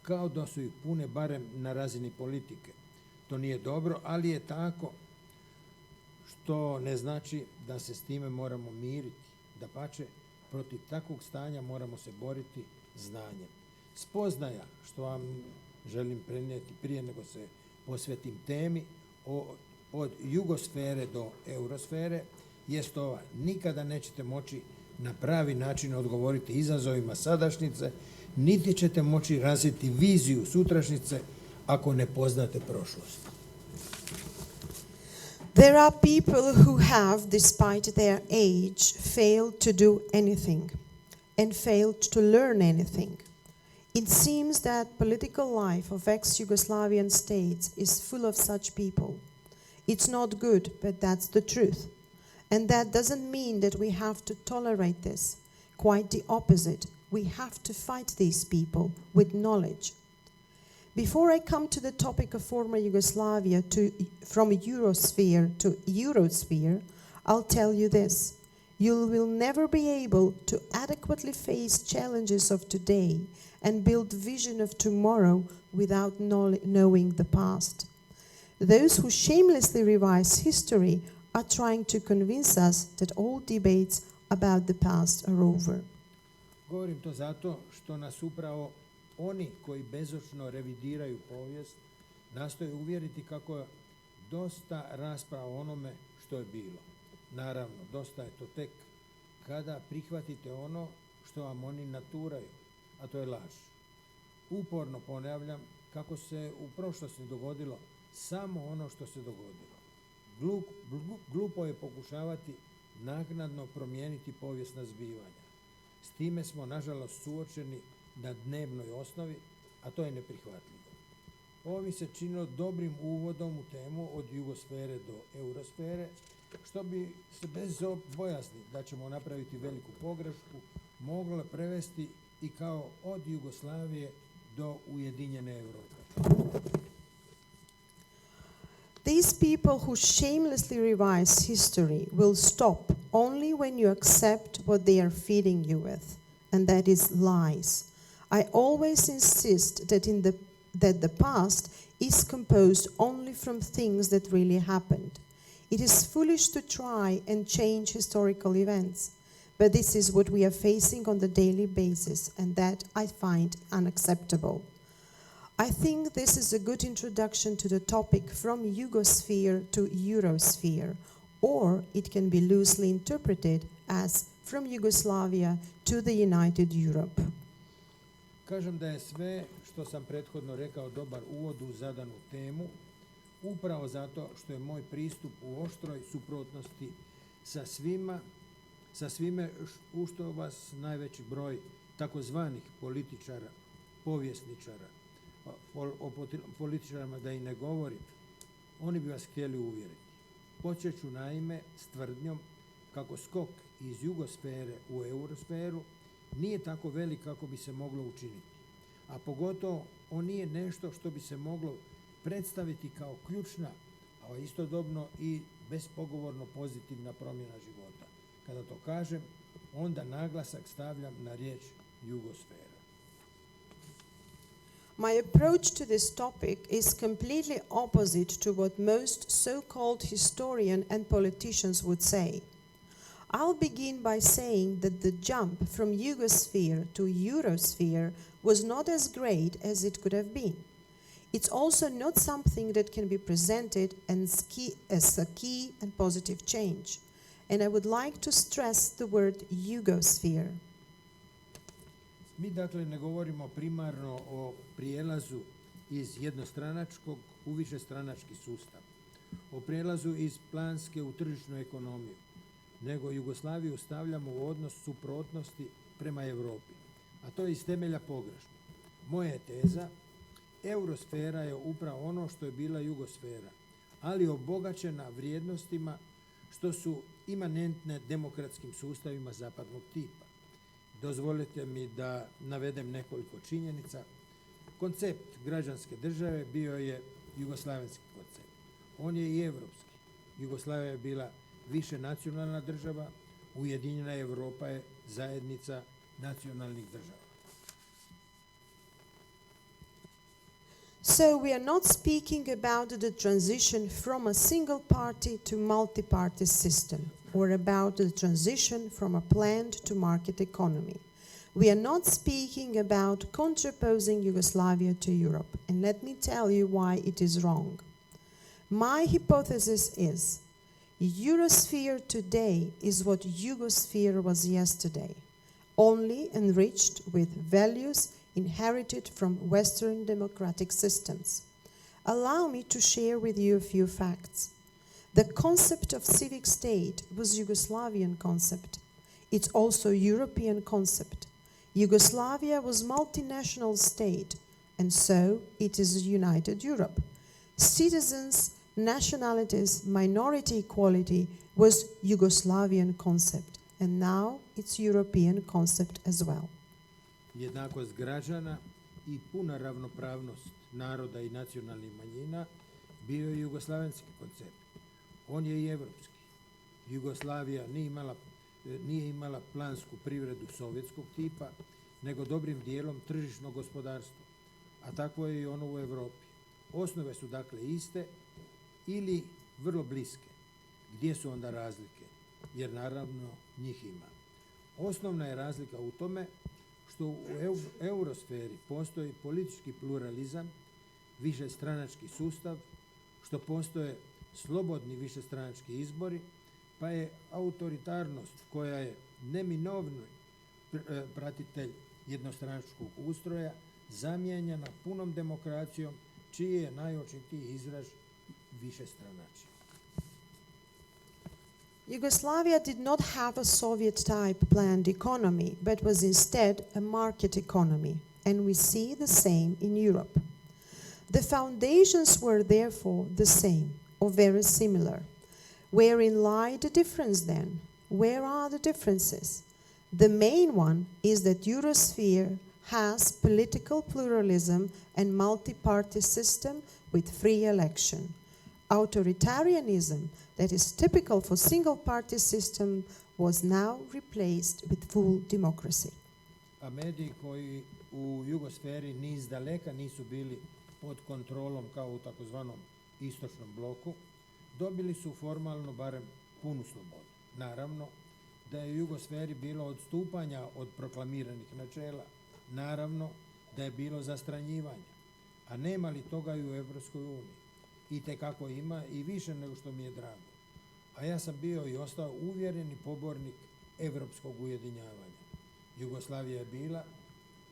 kao da su ih pune barem na razini politike. To nije dobro, ali je tako, što ne znači da se s time moramo miriti. Dapače, protiv takvog stanja moramo se boriti znanjem. Spoznaja, što vam želim prenijeti prije nego se posvetim temi, od jugosfere do eurosfere, jest ova: nikada nećete moći na pravi način odgovoriti izazovima sadašnjice, niti ćete moći razviti viziju sutrašnjice ako ne poznate prošlost. There are people who have, despite their age, failed to do anything and failed to learn anything. It seems that political life of ex-Yugoslavian states is full of such people. It's not good, but that's the truth. And that doesn't mean that we have to tolerate this. Quite the opposite. We have to fight these people with knowledge. Before I come to the topic of former Yugoslavia from Eurosphere to Eurosphere, I'll tell you this. You will never be able to adequately face challenges of today and build vision of tomorrow without knowing the past. Those who shamelessly revise history are trying to convince us that all debates about the past are over. Govorim to zato što nas upravo oni koji bezočno revidiraju povijest nastoje uvjeriti kako je dosta rasprava o onome što je bilo. Naravno, dosta je to tek kada prihvatite ono što vam oni naturaju, a to je laž. Uporno ponavljam kako se u prošlosti dogodilo samo ono što se dogodilo. Glupo je pokušavati naknadno promijeniti povijesna zbivanja. S time smo, nažalost, suočeni na dnevnoj osnovi, a to je neprihvatljivo. Ovo mi se činilo dobrim uvodom u temu od jugosfere do eurosfere, što bi se bez bojazni da ćemo napraviti veliku pogrešku moglo prevesti i kao od Jugoslavije do Ujedinjene Europe. These people who shamelessly revise history will stop only when you accept what they are feeding you with, and that is lies. I always insist that the past is composed only from things that really happened. It is foolish to try and change historical events, but this is what we are facing on the daily basis, and that I find unacceptable. I think this is a good introduction to the topic from Yugosphere to Eurosphere, or it can be loosely interpreted as from Yugoslavia to the United Europe. Kažem da je sve što sam prethodno rekao dobar uvod u zadanu temu, upravo zato što je moj pristup u oštroj suprotnosti sa svime u što vas najveći broj takozvanih političara, povjesničara, o političarima da i ne govorim, oni bi vas htjeli uvjeriti. Počet ću naime s tvrdnjom kako skok iz jugosfere u eurosferu nije tako velik kako bi se moglo učiniti. a pogotovo on nije nešto što bi se moglo predstaviti kao ključna, a istodobno i bespogovorno pozitivna promjena života. Kada to kažem, onda naglasak stavljam na riječ jugosfera. My approach to this topic is completely opposite to what most so-called historians and politicians would say. I'll begin by saying that the jump from Yugosphere to Eurosphere was not as great as it could have been. It's also not something that can be presented as a key and positive change. And I would like to stress the word Yugosphere. Mi dakle ne govorimo primarno o prijelazu iz jednostranačkog u višestranački sustav, o prijelazu iz planske u tržišnu ekonomiju, nego Jugoslaviju stavljamo u odnos suprotnosti prema Europi, a to je iz temelja pogrešno. Moja je teza, eurosfera je upravo ono što je bila jugosfera, ali obogaćena vrijednostima što su imanentne demokratskim sustavima zapadnog tipa. Dozvolite mi da navedem nekoliko činjenica. Koncept građanske države bio je jugoslavenski koncept. On je i evropski. Jugoslavija je bila više nacionalna država, Ujedinjena Europa je zajednica nacionalnih država. So we are not speaking about the transition from a single party to multi-party system, or about the transition from a planned to market economy. We are not speaking about contraposing Yugoslavia to Europe, and let me tell you why it is wrong. My hypothesis is Eurosphere today is what Yugosphere was yesterday, only enriched with values inherited from Western democratic systems. Allow me to share with you a few facts. The concept of civic state was Yugoslavian concept. It's also European concept. Yugoslavia was multinational state, and so it is a united Europe. Citizens, nationalities, minority equality was Yugoslavian concept, and now it's European concept as well. Jednakost građana i puna ravnopravnost naroda i nacionalnih manjina bio je jugoslavenski koncept. On je i evropski. Jugoslavija nije imala plansku privredu sovjetskog tipa, nego dobrim dijelom tržišno gospodarstvo, a takvo je i ono u Europi. Osnove su dakle iste ili vrlo bliske. Gdje su onda razlike? Jer naravno njih ima. Osnovna je razlika u tome što u eurosferi postoji politički pluralizam, višestranački sustav, što postoje slobodni višestranački izbori, pa je autoritarnost koja je neminovni pratitelj jednostranačkog ustroja zamijenjena punom demokracijom, čiji je najočitiji izraz višestranačje. Yugoslavia did not have a Soviet-type planned economy, but was instead a market economy, and we see the same in Europe. The foundations were therefore the same, or very similar. Wherein lie the difference then? Where are the differences? The main one is that Eurosphere has political pluralism and multi-party system with free election. Authoritarianism that is typical for single-party system was now replaced with full democracy. A mediji koji u jugosferi ni iz daleka nisu bili pod kontrolom kao u takozvanom istočnom bloku, dobili su formalno barem punu slobodu. Naravno da je u jugosferi bilo odstupanja od proklamiranih načela, naravno da je bilo zastranjivanja, a nema li toga i u Evropskoj uniji? I tekako ima i više nego što mi je drago. A ja sam bio i ostao uvjereni pobornik evropskog ujedinjavanja. Jugoslavija je bila,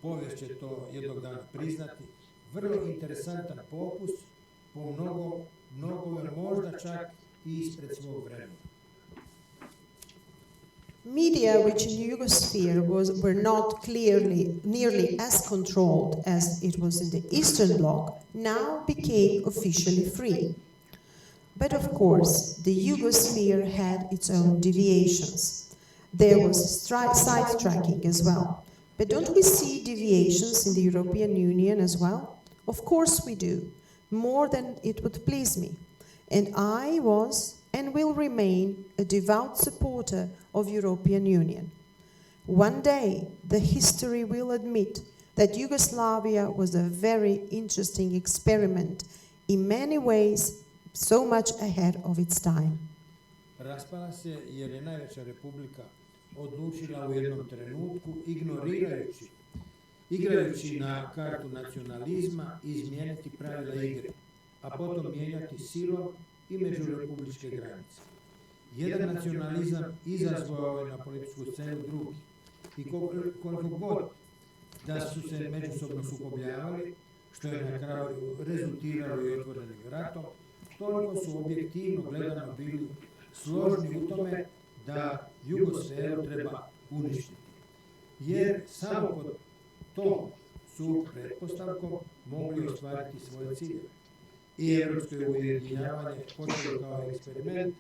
povijest će to jednog dana priznati, vrlo interesantan pokus po mnogome možda čak i ispred svog vremena. Media which in Yugosphere were not nearly as controlled as it was in the Eastern Bloc now became officially free. But of course, the Yugosphere had its own deviations. There was sidetracking as well. But don't we see deviations in the European Union as well? Of course we do, more than it would please me. And I was and will remain a devout supporter of European Union. One day, the history will admit that Yugoslavia was a very interesting experiment, in many ways so much ahead of its time. Raspala se jer je najveća republika odlučila u jednom trenutku, igrajući na kartu nacionalizma, izmijeniti pravila igre, a potom mijenjati silom i međurepubličke granice. Jedan nacionalizam izazvao je na političku scenu drugi. I koliko god da su se međusobno sukobljavali, što je na kraju rezultiralo i otvorenim ratom, toliko su objektivno gledano bili složni u tome da Jugoslaviju treba uništiti. Jer samo pod tom su pretpostavkom mogli ostvariti svoje ciljeve. I evropsko ujedinjavanje počelo kao eksperiment,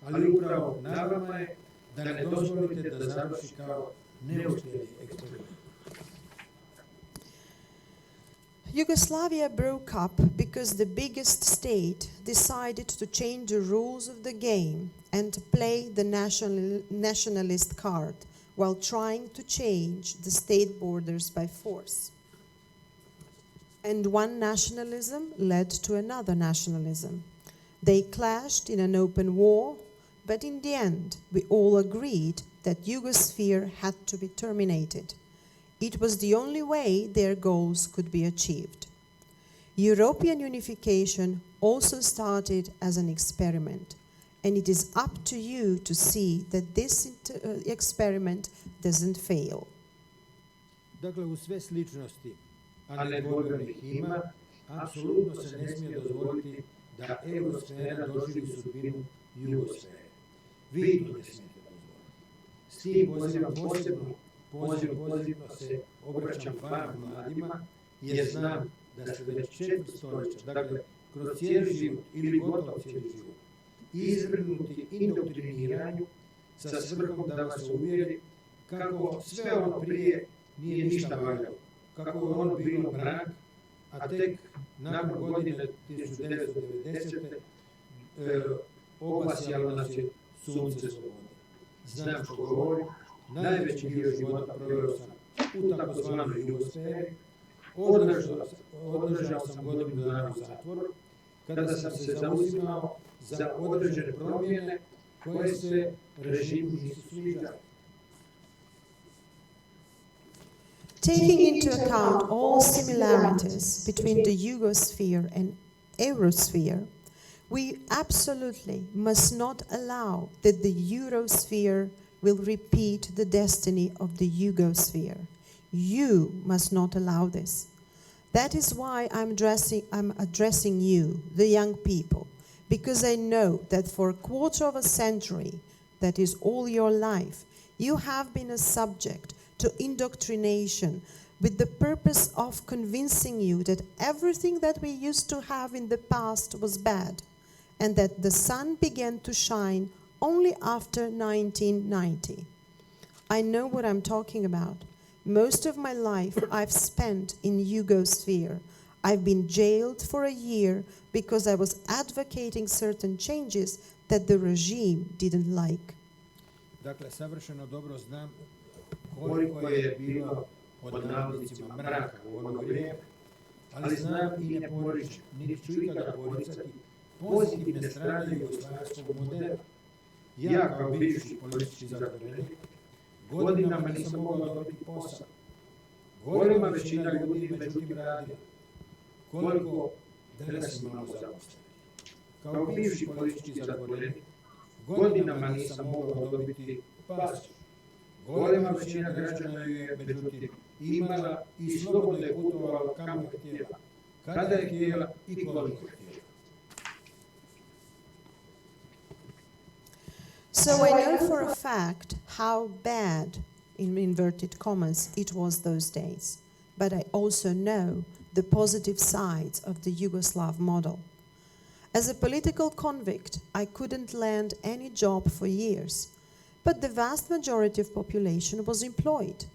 ali upravo na vama je da ne dozvolite da završi kao neuspjeli eksperiment. Yugoslavia broke up because the biggest state decided to change the rules of the game and to play the nationalist card while trying to change the state borders by force. And one nationalism led to another nationalism. They clashed in an open war, but in the end, we all agreed that Yugosphere had to be terminated. It was the only way their goals could be achieved. European unification also started as an experiment, and it is up to you to see that this experiment doesn't fail. Dakle, u sve sličnosti, a nedvojbenih ima, apsolutno se ne smije dozvoliti da eurosfera doživi sudbinu Jugosfere. Vi to ne smijete dozvoliti. S tim pozivno se obraćam vama mladima, jer znam da ste već 4 stoljeća, dakle, kroz cijeli život ili gotovo cijeli život, izvrgnuti indoktriniranju sa svrhom da vas uvjeri kako sve ono prije nije ništa valjalo, kako je ono bilo mrak, a tek nakon godine 1990. Obasjalo nas je sunce slobode. Znam što govorim, najveći dio života proveo sam u takozvanoj Jugosferi, odležao sam godinu dana u zatvoru, kada sam se zauzimao za određene promjene koje se režimu nisu sviđale. Taking into account all similarities between the Yugosphere and Eurosphere, we absolutely must not allow that the Eurosphere will repeat the destiny of the Yugosphere. You must not allow this. That is why I'm addressing you, the young people, because I know that for a quarter of a century, that is all your life, you have been a subject to indoctrination with the purpose of convincing you that everything that we used to have in the past was bad and that the sun began to shine only after 1990. I know what I'm talking about. Most of my life I've spent in Yugosphere. I've been jailed for a year because I was advocating certain changes that the regime didn't like. Dakle, savršeno dobro znam koliko je bilo pod navodnicima mraka u ono vrijeme, ali znam i ne poričem, niti ću ikada poricati pozitivne strane jugoslavenskog modela. Ja kao bivši politički zatvorenik godinama nisam mogao dobiti posao. Golema većina ljudi međutim radila. Koliko danas imamo zaposlenih. Kao bivši politički zatvorenik godinama nisam mogao dobiti pasoš. Golema većina građana ju je međutim imala i slobodno je putovala kamo je htjela, kada je htjela i koliko je htjela. So I know for a fact how bad, in inverted commas, it was those days. But I also know the positive sides of the Yugoslav model. As a political convict, I couldn't land any job for years. But the vast majority of population was employed.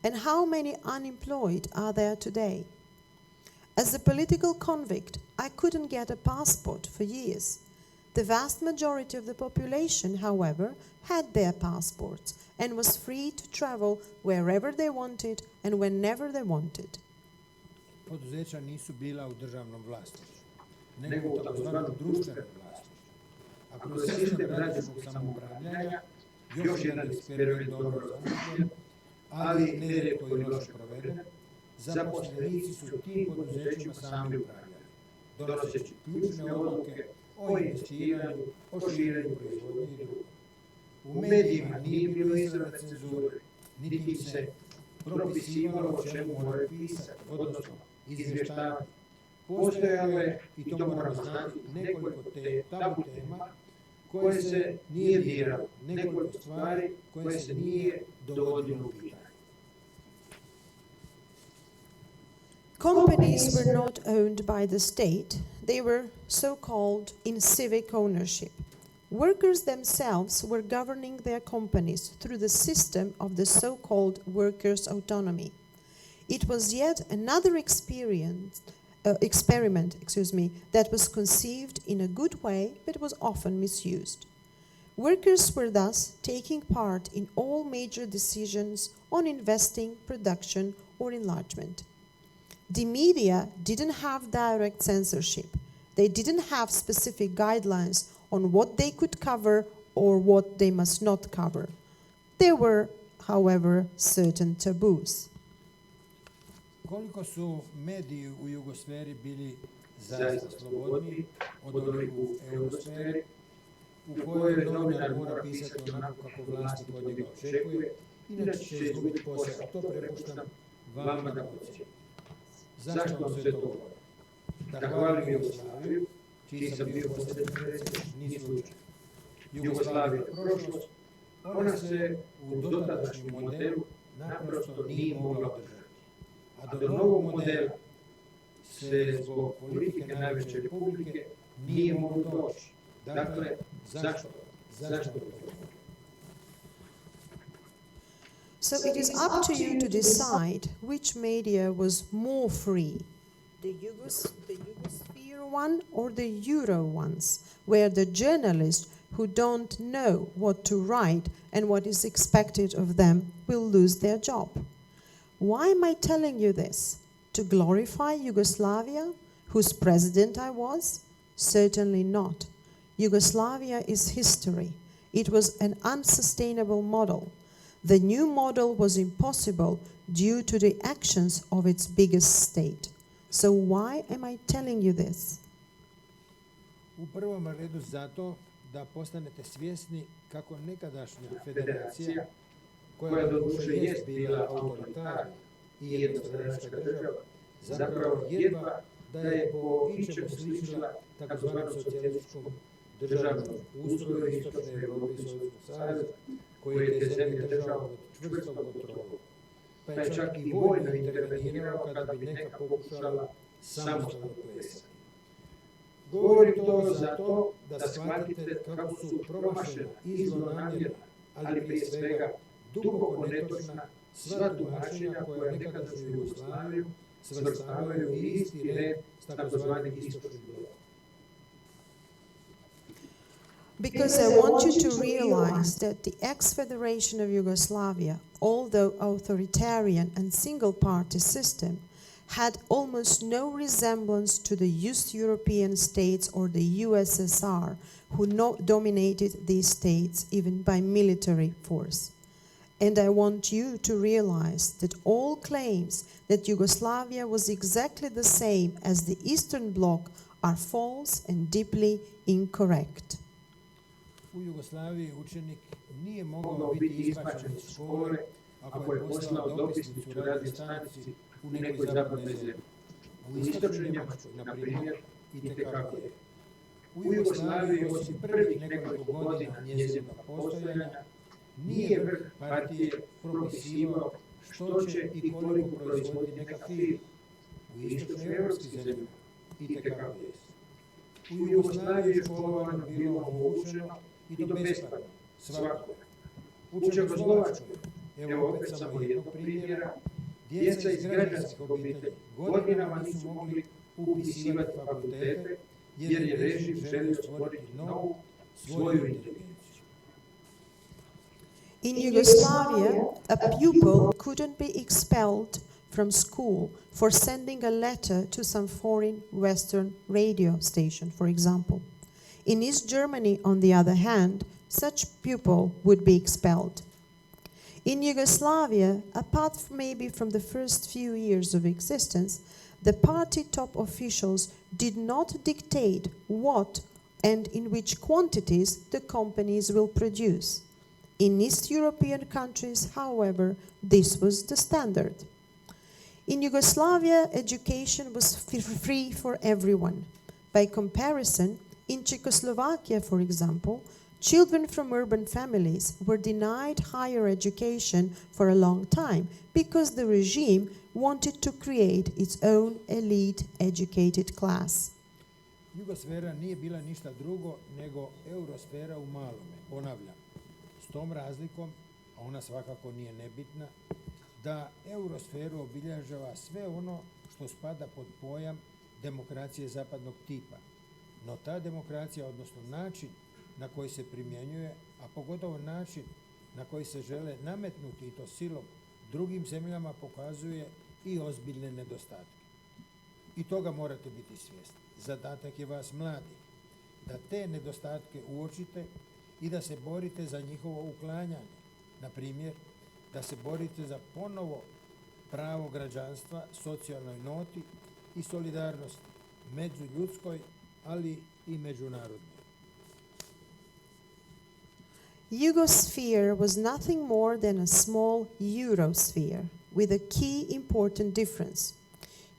And how many unemployed are there today? As a political convict, I couldn't get a passport for years. The vast majority of the population, however, had their passports and was free to travel wherever they wanted and whenever they wanted. Poduzeća nisu bila u državnom vlasništvu, nego u takozvanom društvenom vlasništvu. A kroz sistem građanskog samoupravljanja, još jedan eksperiment dobro zamišljen, ali nerijetko i loše proveden, zaposlenici su tim poduzećima sami upravljali, donoseći ključne odluke o investiranju, o širenju proizvodnje i drugo. U medijima nije bilo izravne cenzure, niti im se propisivalo o čemu moraju pisati, odnosno izvještavati. Postojalo je, i to moramo znati, nekoliko tabu tema koje se nije diralo, nekoliko stvari koje se nije dovodilo u pitanje. Companies were not owned by the state, they were so-called in civic ownership. Workers themselves were governing their companies through the system of the so-called workers' autonomy. It was yet another experiment that was conceived in a good way but was often misused. Workers were thus taking part in all major decisions on investing, production, or enlargement. The media didn't have direct censorship. They didn't have specific guidelines on what they could cover or what they must not cover. There were, however, certain taboos. Koliko su mediji u jugosferi bili zaista slobodniji od onih u eurosferi, u kojoj novinar mora pisati onako kako vlasnik od njega očekuje, inače će izgubiti posao. To prepuštam vama da ocjenite. Zašto vam sve to govorim? Da hvalim Jugoslaviju, čiji sam bio posljednji predsjednik, ni slučaj. Jugoslavija je prošlost, ona se u dotadašnjem modelu naprosto nije mogla održati. A do novog modela se zbog politike najveće republike nije moglo doći. Dakle, zašto? Zašto? So it is up to you to decide which media was more free, the Yugosphere one or the Euro ones, where the journalists who don't know what to write and what is expected of them will lose their job. Why am I telling you this? To glorify Yugoslavia, whose president I was? Certainly not. Yugoslavia is history. It was an unsustainable model. The new model was impossible due to the actions of its biggest state. So why am I telling you this? U prvom redu zato da postanete svjesni kako nekadašnja federacija, koja doduše jest bila autoritarna i jednostranačka država, zapravo jedva da je po ičemu sličila takozvanom socijalističkom državnom ustroju Istočne Europe i Sovjetskog saveza, koji je te zemlje držao pod čvrstom kontrolom, pa je čak i vojno intervenirao kada bi neka pokušala samostalno plesati. Govorim to zato da shvatite kako su promašena i zlonamjerna, ali prije svega duboko netočna sva tumačenja koja nekadašnju Jugoslaviju svrstavaju u isti red s takozvanim istočnim blokom. Because I want you to realize that the ex-Federation of Yugoslavia, although authoritarian and single-party system, had almost no resemblance to the East European states or the USSR, who dominated these states even by military force. And I want you to realize that all claims that Yugoslavia was exactly the same as the Eastern Bloc are false and deeply incorrect. U Jugoslaviji učenik nije mogao biti izbačen iz škole ako je poslao dopisnicu u radio stanici u nekoj zapadnoj zemlji. U istočnoj Njemačkoj, na primjer, itekako je. U Jugoslaviji, osim prvih nekoliko godina njezinog postojanja, nije vrh partije propisivao što će i koliko proizvodi neka firma. U istočnoevropskim zemljama itekako je. U Jugoslaviji je školovanje bilo omogućeno i to besplatno, svakome. U Čehoslovačkoj, Evo opet samo jednog primjera. Djeca iz građanskih obitelji godinama nisu mogli upisivati fakultete jer je režim želio stvoriti novu svoju inteligenciju. In Yugoslavia, a pupil couldn't be expelled from school for sending a letter to some foreign Western radio station, for example. In East Germany, on the other hand, such pupil would be expelled. In Yugoslavia, apart maybe from the first few years of existence, the party top officials did not dictate what and in which quantities the companies will produce. In East European countries, however, this was the standard. In Yugoslavia, education was free for everyone. By comparison, in Czechoslovakia, for example, children from urban families were denied higher education for a long time because the regime wanted to create its own elite educated class. Jugosfera nije bila ništa drugo nego eurosfera u malome, ponavljam, s tom razlikom, a ona svakako nije nebitna, da eurosferu obilježava sve ono što spada pod pojam demokracije zapadnog tipa. No ta demokracija, odnosno način na koji se primjenjuje, a pogotovo način na koji se žele nametnuti i to silom drugim zemljama, pokazuje i ozbiljne nedostatke. I toga morate biti svjesni. Zadatak je vas mladi da te nedostatke uočite i da se borite za njihovo uklanjanje. Na primjer, da se borite za ponovo pravo građanstva, socijalnoj noti i solidarnosti međuljudskoj, ali i međunarodnoj. Yugosphere was nothing more than a small Eurosphere with a key important difference.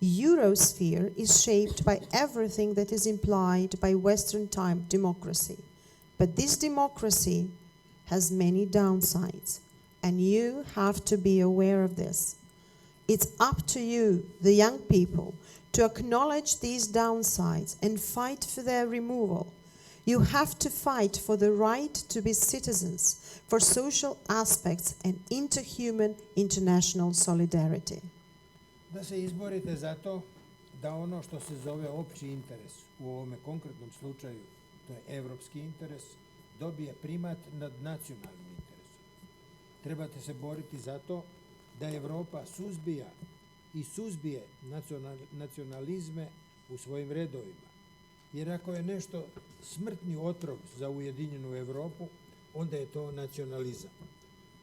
Eurosphere is shaped by everything that is implied by Western type democracy. But this democracy has many downsides, and you have to be aware of this. It's up to you, the young people, to acknowledge these downsides and fight for their removal. You have to fight for the right to be citizens, for social aspects and interhuman international solidarity. Da se izborite za to da ono što se zove opći interes, u ovome konkretnom slučaju to je evropski interes, dobije primat nad nacionalnim interesom. Trebate se boriti za to da Europa suzbija i suzbije nacionalizme u svojim redovima. Jer ako je nešto smrtni otrov za ujedinjenu Europu, onda je to nacionalizam.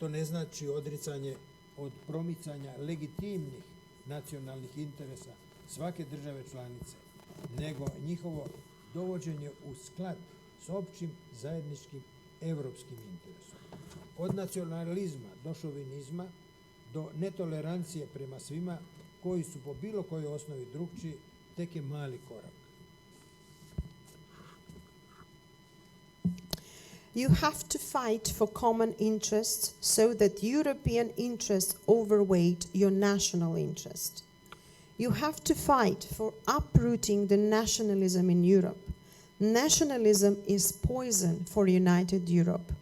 To ne znači odricanje od promicanja legitimnih nacionalnih interesa svake države članice, nego njihovo dovođenje u sklad s općim zajedničkim europskim interesom. Od nacionalizma do šovinizma, do netolerancije prema svima koji su po bilo kojoj osnovi drukčiji, tek je mali korak. You have to fight for common interests so that European interests overweight your national interest. You have to fight for uprooting the nationalism in Europe. Nationalism is poison for united Europe.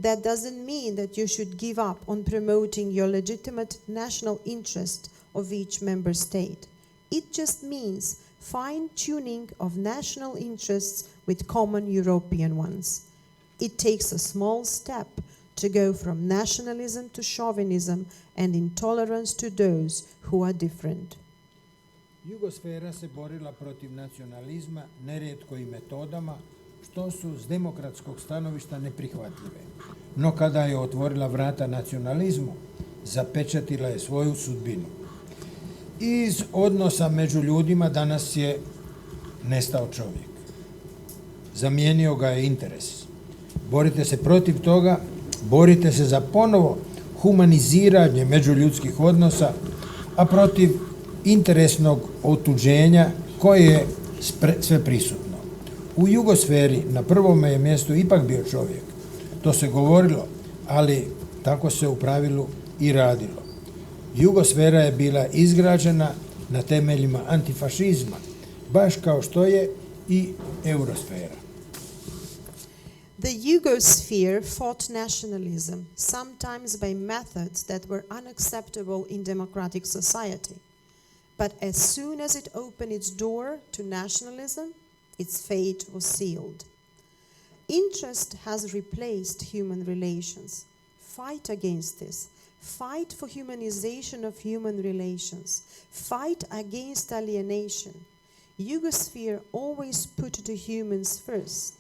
That doesn't mean that you should give up on promoting your legitimate national interest of each member state. It just means fine-tuning of national interests with common European ones. It takes a small step to go from nationalism to chauvinism and intolerance to those who are different. Jugosfera se borila protiv nacionalizma nerijetko i metodama što su s demokratskog stanovišta neprihvatljive. No kada je otvorila vrata nacionalizmu, zapečatila je svoju sudbinu. Iz odnosa među ljudima danas je nestao čovjek. Zamijenio ga je interes. Borite se protiv toga, borite se za ponovo humaniziranje međuljudskih odnosa, a protiv interesnog otuđenja koje je sve prisutno. U Jugosferi na prvome je mjestu ipak bio čovjek. To se govorilo, ali tako se u pravilu i radilo. Jugosfera je bila izgrađena na temeljima antifašizma, baš kao što je i eurosfera. The Yugosphere fought nationalism, sometimes by methods that were unacceptable in democratic society. But as soon as it opened its door to nationalism, its fate was sealed. Interest has replaced human relations. Fight against this. Fight for humanization of human relations. Fight against alienation. Yugosphere always put the humans first.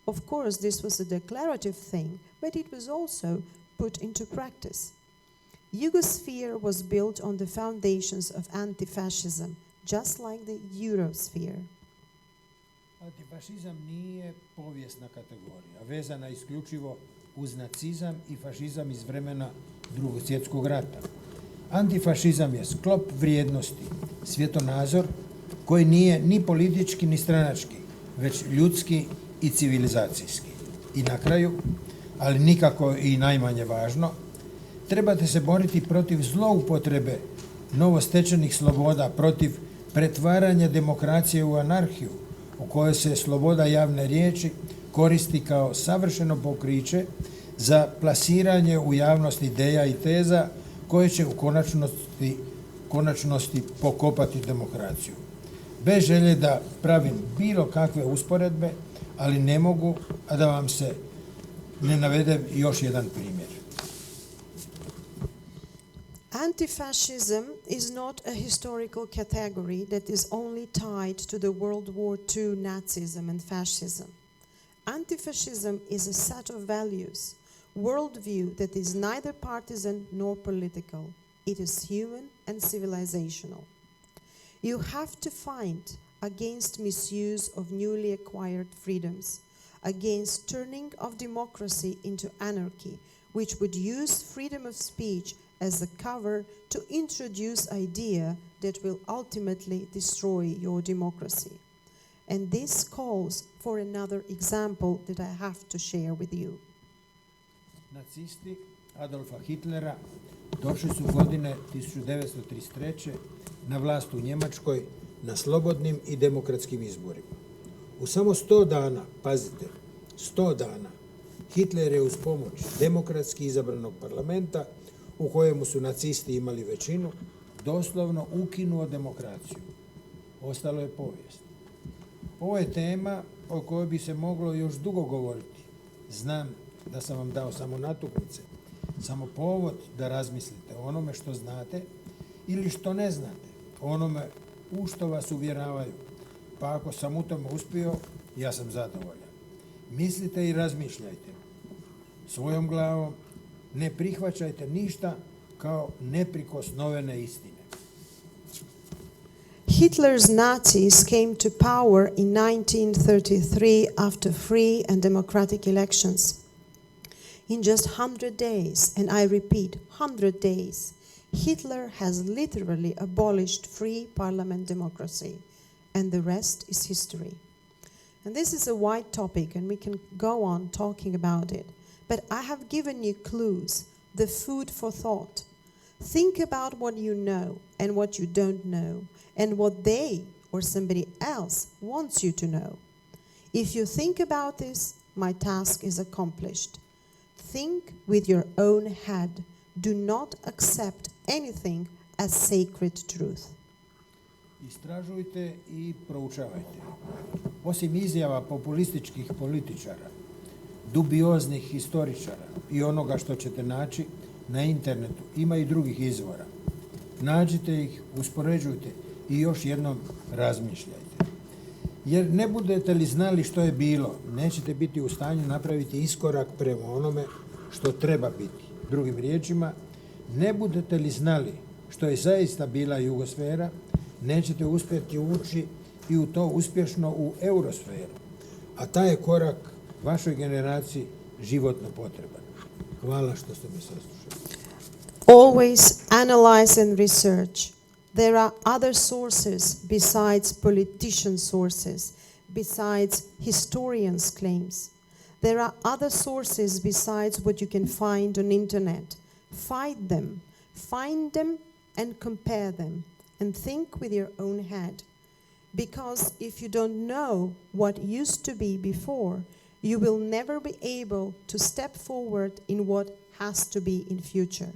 Of course, this was a declarative thing, but it was also put into practice. Yugosphere was built on the foundations of anti-fascism, just like the Eurosphere. Antifašizam nije povijesna kategorija, vezana isključivo uz nacizam i fašizam iz vremena Drugog svjetskog rata. Antifašizam je sklop vrijednosti, svjetonazor koji nije ni politički ni stranački, već ljudski i civilizacijski. I na kraju, ali nikako i najmanje važno, trebate se boriti protiv zloupotrebe novostečenih sloboda, protiv pretvaranja demokracije u anarhiju, u kojoj se sloboda javne riječi koristi kao savršeno pokriće za plasiranje u javnost ideja i teza koje će u konačnosti pokopati demokraciju. Bez želje da pravim bilo kakve usporedbe, ali ne mogu, a da vam se ne navedem još jedan primjer. Anti-fascism is not a historical category that is only tied to the World War II Nazism and fascism. Anti-fascism is a set of values, worldview that is neither partisan nor political. It is human and civilizational. You have to fight against misuse of newly acquired freedoms, against turning of democracy into anarchy, which would use freedom of speech as a cover to introduce idea that will ultimately destroy your democracy. And this calls for another example that I have to share with you. Nacisti Adolfa Hitlera došli su godine 1933. na vlast u Njemačkoj na slobodnim i demokratskim izborima. U samo 100 dana, pazite, 100 dana, Hitler je uz pomoć demokratski izabranog parlamenta, u kojemu su nacisti imali većinu, doslovno ukinuo demokraciju. Ostalo je povijest. Ovo je tema o kojoj bi se moglo još dugo govoriti. Znam da sam vam dao samo natuknice, samo povod da razmislite o onome što znate ili što ne znate, o onome u što vas uvjeravaju. Pa ako sam u tome uspio, ja sam zadovoljan. Mislite i razmišljajte svojom glavom, ne prihvaćajte ništa kao neprikosnovene istine. Hitler's Nazis came to power in 1933 after free and democratic elections. In just 100 days, and I repeat, 100 days, Hitler has literally abolished free parliament democracy, and the rest is history. And this is a wide topic, and we can go on talking about it. But I have given you clues, the food for thought. Think about what you know and what you don't know, and what they or somebody else wants you to know. If you think about this, my task is accomplished. Think with your own head. Do not accept anything as sacred truth. Istražujte i proučavajte. Osim izjava populističkih političara, dubioznih historičara i onoga što ćete naći na internetu, ima i drugih izvora. Nađite ih, uspoređujte i još jednom razmišljajte. Jer ne budete li znali što je bilo, nećete biti u stanju napraviti iskorak prema onome što treba biti. Drugim riječima, ne budete li znali što je zaista bila jugosfera, nećete uspjeti ući i u to uspješno u eurosferu. A taj je korak vašoj generaciji životno potreban. Hvala što ste me saslušali. Always analyze and research. There are other sources besides politician sources, besides historians' claims. There are other sources besides what you can find on internet. Find them and compare them, and think with your own head. Because if you don't know what used to be before, you will never be able to step forward in what has to be in future.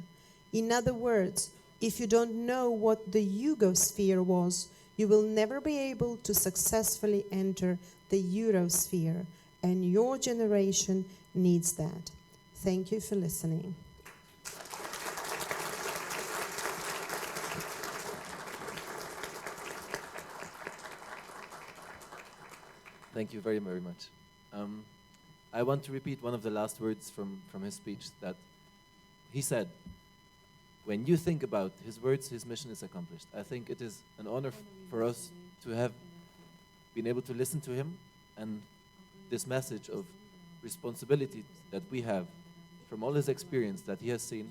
In other words, if you don't know what the Yugosphere was, you will never be able to successfully enter the Eurosphere, and your generation needs that. Thank you for listening. Thank you very, very much. I want to repeat one of the last words from his speech, that he said, when you think about his words, his mission is accomplished. I think it is an honor for us to have been able to listen to him, and this message of responsibility that we have from all his experience that he has seen.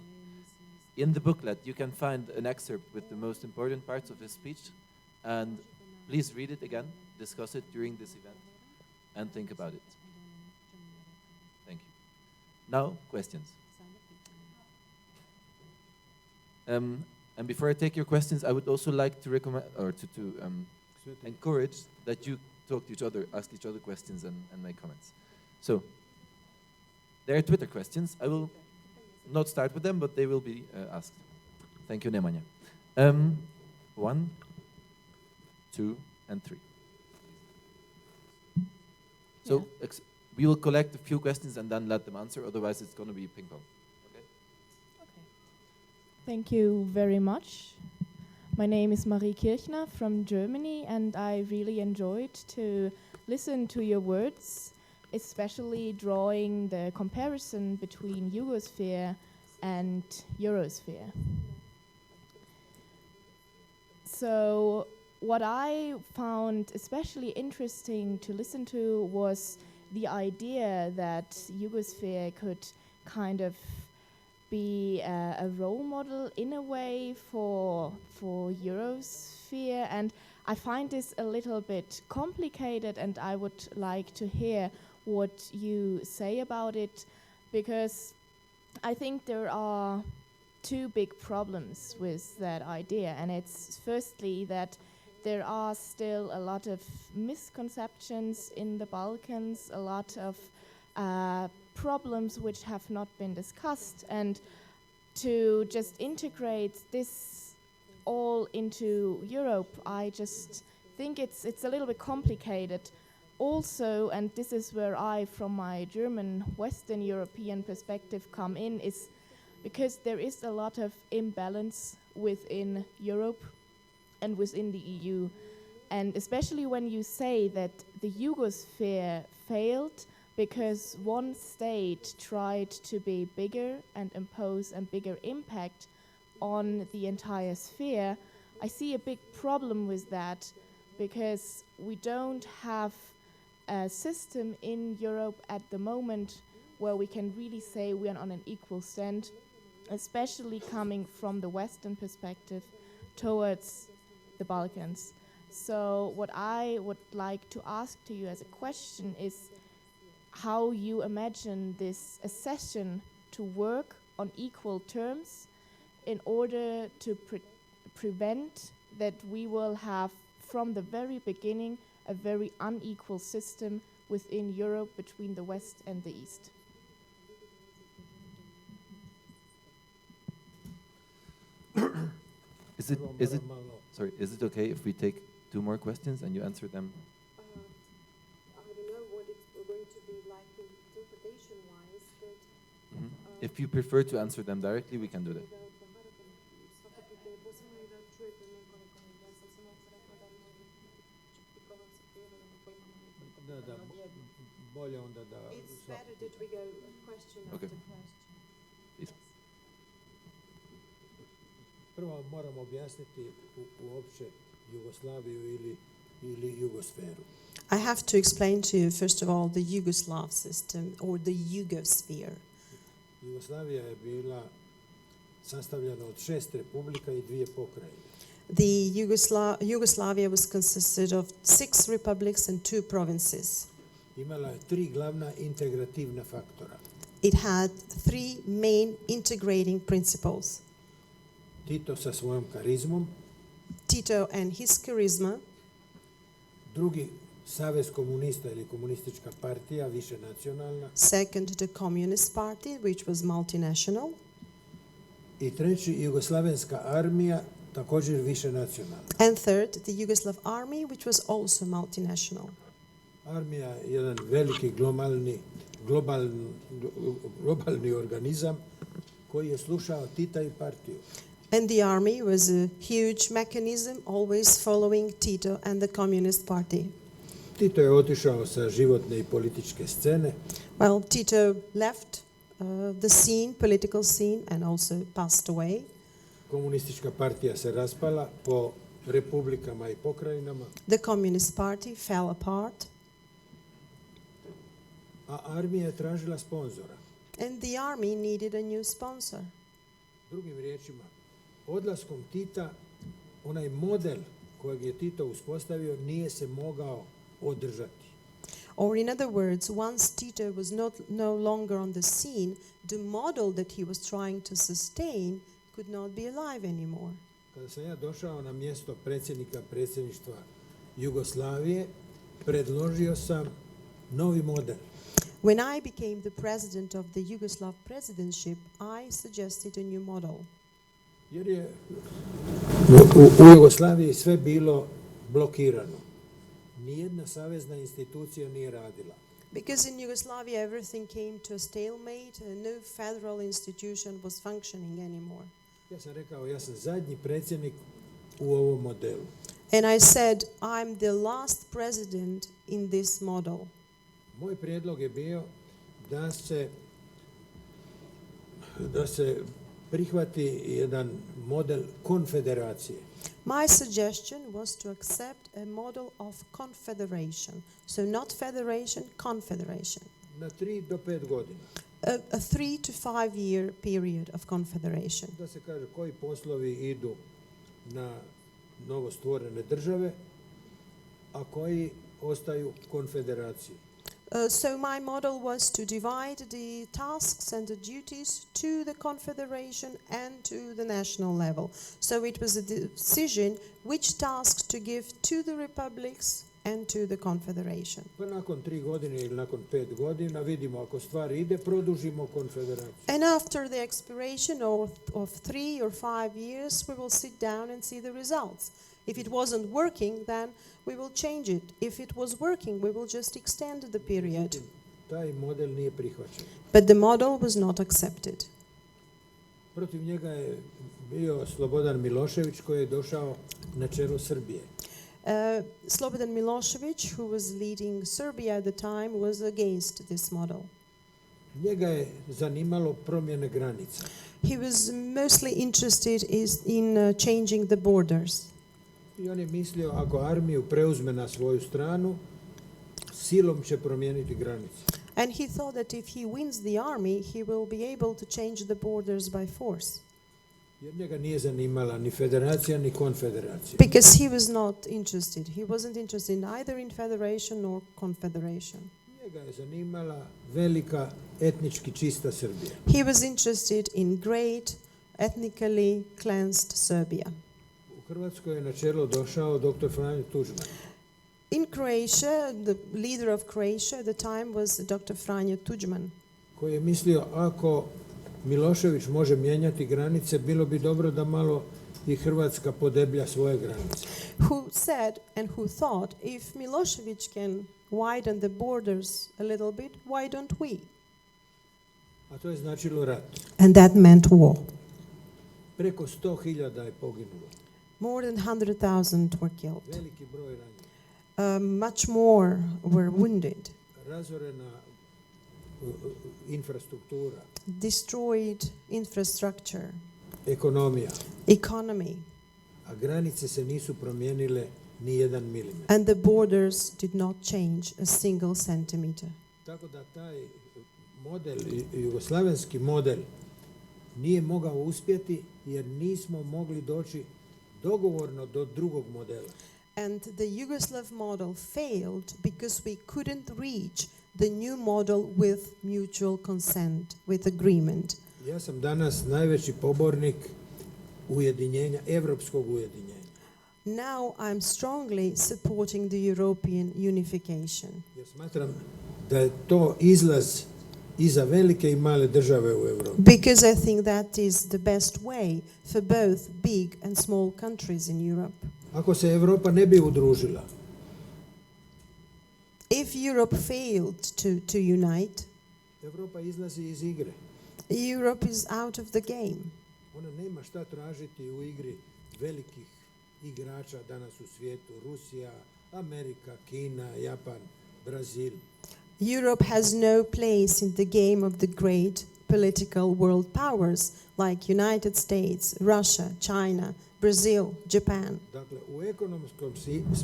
In the booklet, you can find an excerpt with the most important parts of his speech, and please read it again, discuss it during this event, and think about it. Thank you. Now, questions. And before I take your questions, I would also like to recommend, or to encourage that you talk to each other, ask each other questions, and make comments. So, there are Twitter questions. I will not start with them, but they will be asked. Thank you, Nemanja. 1, 2, and 3. So we will collect a few questions and then let them answer. Otherwise, it's going to be ping pong. Okay? Thank you very much. My name is Marie Kirchner from Germany, and I really enjoyed to listen to your words, especially drawing the comparison between Yugosphere and Eurosphere. So what I found especially interesting to listen to was the idea that Yugosphere could kind of be a role model in a way for Eurosphere, and I find this a little bit complicated, and I would like to hear what you say about it, because I think there are two big problems with that idea, and it's firstly that there are still a lot of misconceptions in the Balkans, a lot of problems which have not been discussed, and to just integrate this all into Europe, I just think it's a little bit complicated. Also, and this is where I, from my German Western European perspective, come in, is because there is a lot of imbalance within Europe and within the EU. And especially when you say that the Yugosphere failed because one state tried to be bigger and impose a bigger impact on the entire sphere, I see a big problem with that, because we don't have a system in Europe at the moment where we can really say we are on an equal stand, especially coming from the Western perspective towards the Balkans. So what I would like to ask to you as a question is how you imagine this accession to work on equal terms in order to prevent that we will have from the very beginning a very unequal system within Europe between the West and the East. Is it okay if we take 2 more questions and you answer them? I don't know what it's going to be like interpretation-wise, but... If you prefer to answer them directly, we can do that. It's better that we go question after question. Please. Prvo moramo objasniti uopće Jugoslaviju ili Jugosferu. I have to explain to you, first of all, the Yugoslav system or the Yugosphere. Jugoslavija je bila sastavljena od 6 republika i 2 pokrajine. The Yugoslavia was consisted of 6 republics and 2 provinces. Imala je 3 glavna integrativna faktora. It had 3 main integrating principles. Tito sa svojom karizmom. Tito and his charisma. Drugi Savez komunista ili komunistička partija, više nacionalna. Second, the Communist Party, which was multinational. I treći, Jugoslavenska armija, također više nacionalna. And third, the Yugoslav army, which was also multinational. Armija je jedan veliki globalni organizam koji je slušao Tita i partiju. And the army was a huge mechanism, always following Tito and the Communist Party. Tito je otišao sa životne i političke scene. Well, Tito left the scene, political scene, and also passed away. Komunistička partija se raspala po republikama i pokrajinama. The Communist Party fell apart. A armija je tražila sponzora. And the army needed a new sponsor. Drugim riječima, odlaskom Tita, onaj model kojeg je Tito uspostavio nije se mogao održati. Or in other words, once Tito was no longer on the scene, the model that he was trying to sustain could not be alive anymore. Kada sam ja došao na mjesto predsjedništva Jugoslavije, predložio sam novi model. When I became the president of the Yugoslav presidency, I suggested a new model. Jer je u Jugoslaviji sve bilo blokirano. Nijedna savezna institucija nije radila. Because in Yugoslavia everything came to a stalemate and no federal institution was functioning anymore. Ja sam rekao, ja sam zadnji predsjednik u ovom modelu. And I said, I'm the last president in this model. Moj prijedlog je bio da se prihvati jedan model konfederacije. My suggestion was to accept a model of confederation. So not federation, confederation. Na 3 do 5 godina. A 3 to 5 year period of confederation. Da se kaže koji poslovi idu na novostvorene države, a koji ostaju konfederaciji. So my model was to divide the tasks and the duties to the confederation and to the national level. So it was a decision which tasks to give to the republics and to the confederation. Pa nakon 3 godine ili nakon 5 godina vidimo ako stvar ide, produžimo konfederaciju. And after the expiration of 3 or 5 years, we will sit down and see the results. If it wasn't working, then we will change it. If it was working, we will just extend the period. Taj model nije prihvaćen. But the model was not accepted. Protiv njega je bio Slobodan Milošević koji je došao na čelo Srbije. Slobodan Milošević, who was leading Serbia at the time, was against this model. Njega je zanimalo promjene granica. He was mostly interested in changing the borders. I on je mislio ako armiju preuzme na svoju stranu, silom će promijeniti granice. And he thought that if he wins the army, he will be able to change the borders by force. Jer njega nije zanimala ni federacija ni konfederacija. Because he was not interested. He wasn't interested either in federation nor confederation. Njega je zanimala velika etnički čista Srbija. He was interested in great, ethnically cleansed Serbia. U Hrvatskoj je na čelo došao dr. Franjo Tuđman. In Croatia, the leader of Croatia at the time was Dr. Franjo Tuđman. Koji je mislio ako Milošević može mijenjati granice, bilo bi dobro da malo i Hrvatska podeblja svoje granice. Who said and who thought if Milošević can widen the borders a little bit, why don't we? A to je značilo rat. And that meant war. Preko 100.000 je poginulo. More than 100,000 were killed. Veliki broj ranjenih. Much more were wounded. Razorena infrastruktura. Destroyed infrastructure. Ekonomija. Economy. A granice se nisu promijenile ni 1 milimetar. And the borders did not change a single centimeter. Tako da taj model, jugoslavenski model, nije mogao uspjeti jer nismo mogli doći dogovorno do drugog modela. And the Yugoslav model failed because we couldn't reach the new model with mutual consent, with agreement. Ja sam danas najveći pobornik ujedinjenja, evropskog ujedinjenja. Now I'm strongly supporting the European unification. Jer smatram da je to izlaz i za velike i male države u Europi. Because I think that is the best way for both big and small countries in Europe. Ako se Europa ne bi udružila, If Europe failed to unite, Europa izlazi iz igre. Europe is out of the game. Ona nema šta tražiti u igri velikih igrača danas u svijetu, Rusija, Amerika, Kina, Japan, Brazil. Europe has no place in the game of the great political world powers like United States, Russia, China, Brazil, Japan. Dakle, u ekonomskom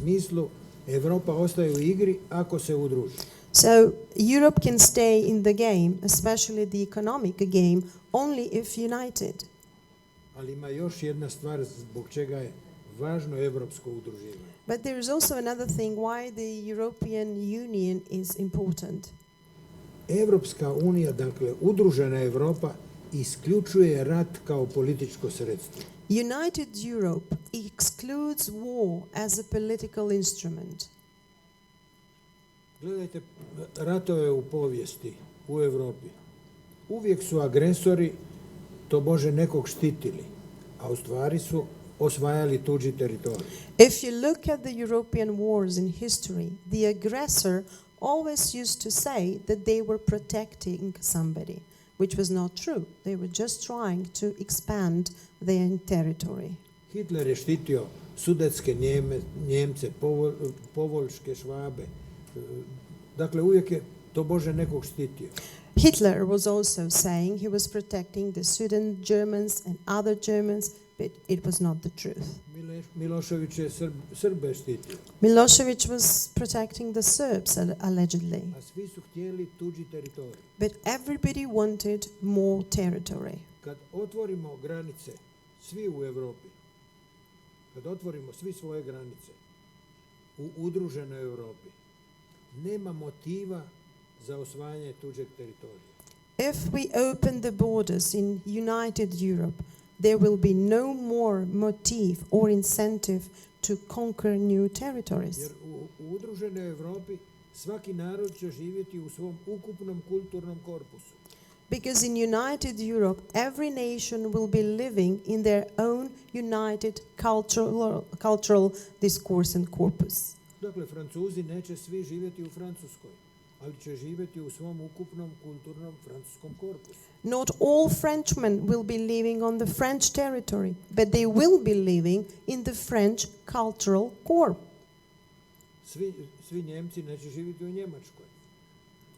smislu Europa ostaje u igri ako se udruži. So Europe can stay in the game, especially the economic game, only if united. Ali ima još jedna stvar zbog čega je važno evropsko udruživanje. But there is also another thing why the European Union is important. Evropska unija, dakle udružena Europa, isključuje rat kao političko sredstvo. United Europe excludes war as a political instrument. Gledajte ratove u povijesti u Europi. Uvijek su agresori tobože nekog štitili, a u stvari su osvajali tuđi teritorij. If you look at the European wars in history, the aggressor always used to say that they were protecting somebody, which was not true. They were just trying to expand their territory. Hitler je štitio Sudetske Njemce, Povoljške Švabe. Dakle, uvijek je tobože nekog štitio. Hitler was also saying he was protecting the Sudan Germans and other Germans, but it was not the truth. Milošević je Srbe štitio. Milošević was protecting the Serbs, allegedly. A svi su htjeli tuđi teritorij. But everybody wanted more territory. Kad otvorimo granice, svi u Europi, kad otvorimo svi svoje granice u udruženoj Europi, nema motiva za osvajanje tuđeg teritorija. If we open the borders in united Europe, there will be no more motive or incentive to conquer new territories. Jer u udruženoj Europi svaki narod će živjeti u svom ukupnom kulturnom korpusu. Because in united Europe, every nation will be living in their own united cultural discourse and corpus. Dakle, Francuzi neće svi živjeti u Francuskoj, ali će živjeti u svom ukupnom kulturnom francuskom korpusu. Not all Frenchmen will be living on the French territory, but they will be living in the French cultural core. Svi Njemci neće živjeti u Njemačkoj.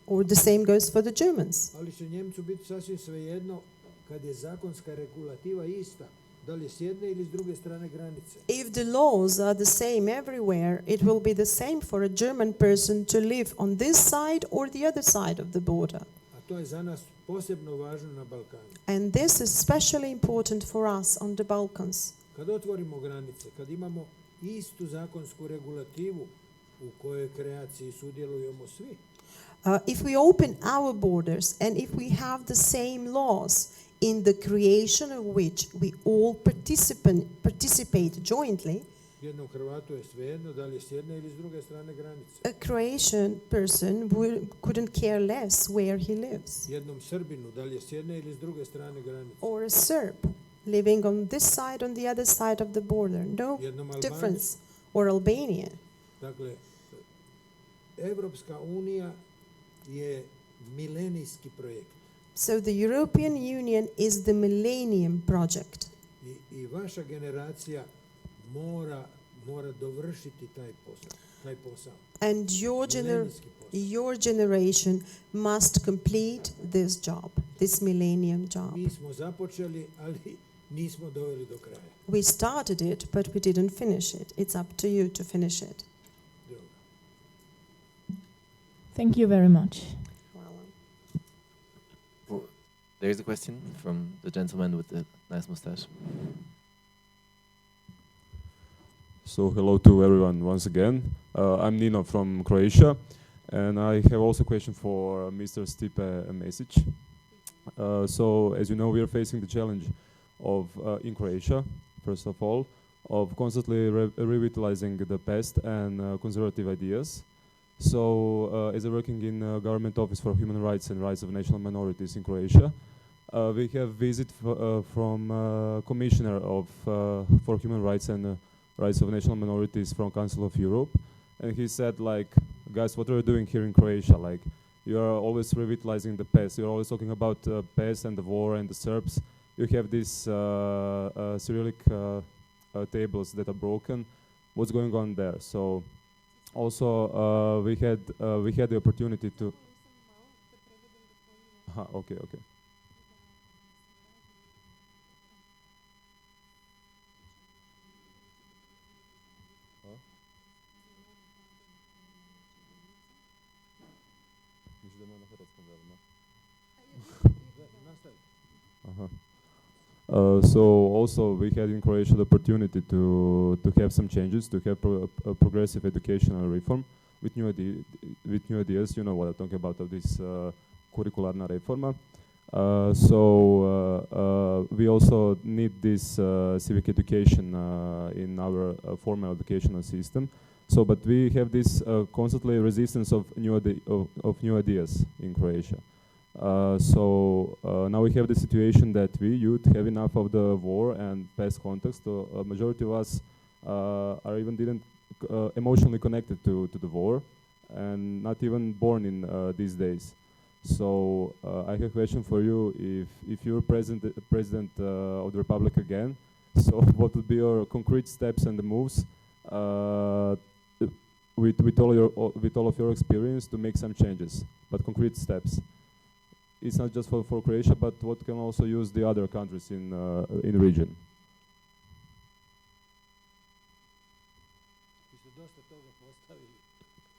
Or the same goes for the Germans. Ali će Njemcu biti sasvim svejedno kad je zakonska regulativa ista, da li s jedne ili s druge strane granice. If the laws are the same everywhere, it will be the same for a German person to live on this side or the other side of the border. A to je za nas posebno važno na Balkanu. And this is especially important for us on the Balkans. Kad otvorimo granice, kad imamo istu zakonsku regulativu u kojoj kreaciji sudjelujemo svi, if we open our borders and if we have the same laws in the creation of which we all participate jointly, jednom Hrvatu je svejedno da li je s jedne ili s druge strane granice. a Croatian person couldn't care less where he lives. Jednom Srbinu da li je s jedne ili s druge strane granice. Or a Serb living on this side, on the other side of the border. No Jednom difference. Or Albania. Dakle, Evropska unija je milenijski projekt. So the European Union is the Millennium Project. I vaša generacija mora dovršiti taj posao. And your generation must complete this job, this millennium job. Mi smo započeli, ali nismo doveli do kraja. We started it, but we didn't finish it. It's up to you to finish it. Thank you very much. There's a question from the gentleman with the nice mustache. So hello to everyone once again. I'm Nino from Croatia, and I have also a question for Mr. Stipe Mesic. So as you know, we are facing the challenge of in Croatia, first of all, of constantly revitalizing the past and conservative ideas. So, as a working in government office for human rights and rights of national minorities in Croatia, we have visit from Commissioner of for Human Rights and Rights of National Minorities from Council of Europe, and he said, like, guys, what are you doing here in Croatia? Like, you are always revitalizing the past. You're always talking about past and the war and the Serbs. You have these Cyrillic tables that are broken. What's going on there? So, also we had the opportunity to. Okay. So also we had in Croatia the opportunity to have some changes, to have a progressive educational reform with new ideas. You know what I'm talking about, of this curricularna reforma. So we also need this civic education in our formal educational system. So, but we have this constantly resistance of new ideas in Croatia. So now we have the situation that we youth have enough of the war and past context. So a majority of us are even didn't emotionally connected to the war, and not even born in these days. So I have a question for you. If you're president of the Republic again, so what would be your concrete steps and the moves with all of your experience to make some changes, but concrete steps? It's not just for Croatia, but what can also use the other countries in the region.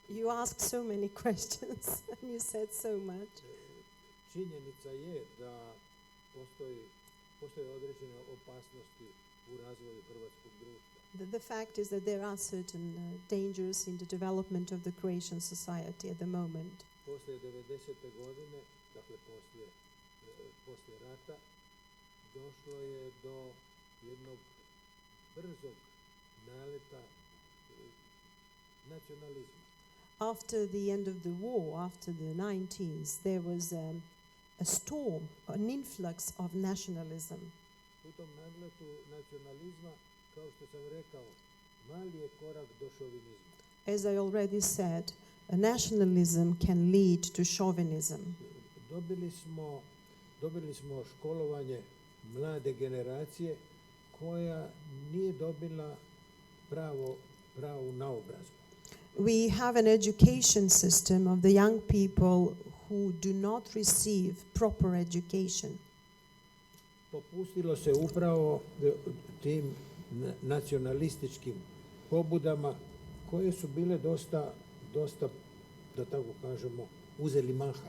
You asked so many questions and you said so much. Činjenica je da postoje određene opasnosti u razvoju hrvatskog društva. The fact is that there are certain dangers in the development of the Croatian society at the moment. Poslije 90. godine, dakle poslije rata, došlo je do jednog brzog naleta nacionalizma. After the end of the war, after the 90s, there was a storm, an influx of nationalism. U tom naletu nacionalizma, kao što sam rekao, mali je korak do šovinizma. As I already said, a nationalism can lead to chauvinism. Dobili smo školovanje mlade generacije koja nije dobila pravu naobrazbu. We have an education system of the young people who do not receive proper education. Popustilo se upravo tim nacionalističkim pobudama koje su bile dosta, da tako kažemo, uzeli maha.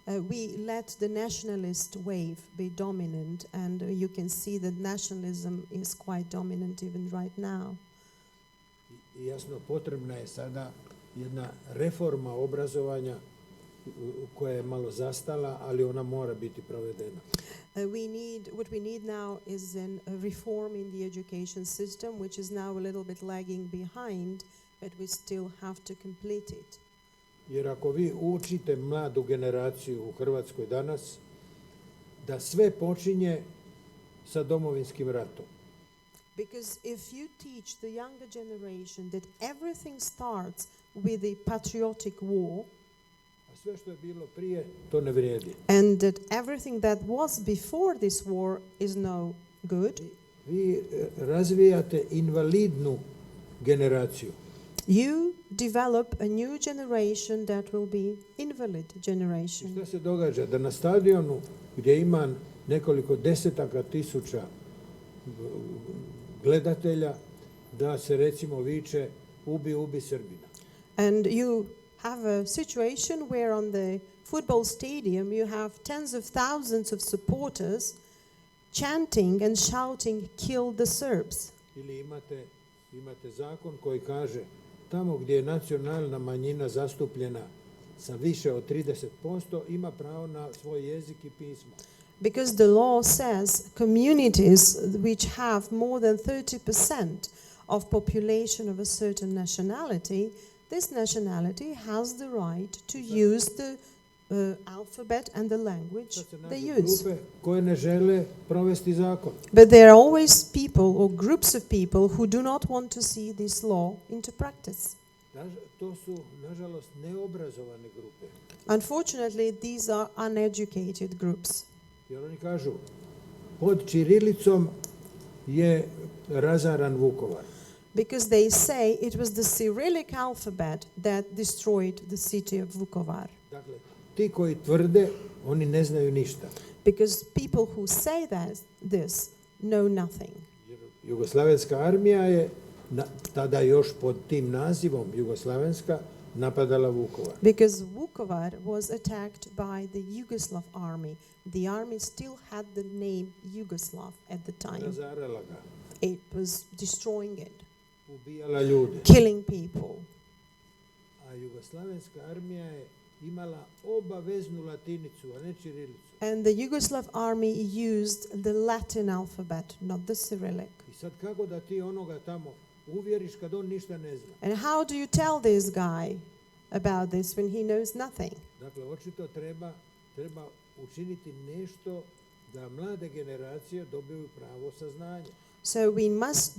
We let the nationalist wave be dominant, and you can see that nationalism is quite dominant even right now. I jasno, potrebna je sada jedna reforma obrazovanja koja je malo zastala, ali ona mora biti provedena. What we need now is a reform in the education system, which is now a little bit lagging behind, but we still have to complete it. Jer ako vi učite mladu generaciju u Hrvatskoj danas, da sve počinje sa Domovinskim ratom. Because if you teach the younger generation that everything starts with the patriotic war, a sve što je bilo prije, to ne vrijedi. And that everything that was before this war is no good. Vi razvijate invalidnu generaciju. You develop a new generation that will be invalid generation. I što se događa? Da na stadionu gdje ima nekoliko desetaka tisuća gledatelja, da se recimo viče ubi Srbina. And you have a situation where on the football stadium you have tens of thousands of supporters chanting and shouting, kill the Serbs. Ili imate zakon koji kaže tamo gdje je nacionalna manjina zastupljena sa više od 30%, ima pravo na svoj jezik i pismo. Because the law says communities which have more than 30% of population of a certain nationality, this nationality has the right to use the alphabet and the language they use. Grupe koje ne žele provesti zakon. But there are always people or groups of people who do not want to see this law into practice. To su, nažalost, neobrazovane grupe. Unfortunately, these are uneducated groups. Jer oni kažu, pod ćirilicom je razaran Vukovar. Because they say it was the Cyrillic alphabet that destroyed the city of Vukovar. Dakle, ti koji tvrde, oni ne znaju ništa. Because people who say this know nothing. Jer Jugoslavenska armija je tada još pod tim nazivom Jugoslavenska napadala Vukovar. Because Vukovar was attacked by the Yugoslav army. The army still had the name Yugoslav at the time. Razarala ga. It was destroying it. Ubijala ljude. Killing people. A Jugoslavenska armija je imala obaveznu latinicu, a ne ćirilicu. And the Yugoslav army used the Latin alphabet, not the Cyrillic. I sad kako da ti onoga tamo uvjeriš kad on ništa ne zna? And how do you tell this guy about this when he knows nothing? Dakle, očito treba učiniti nešto da mlade generacije dobiju pravo saznanje. So we must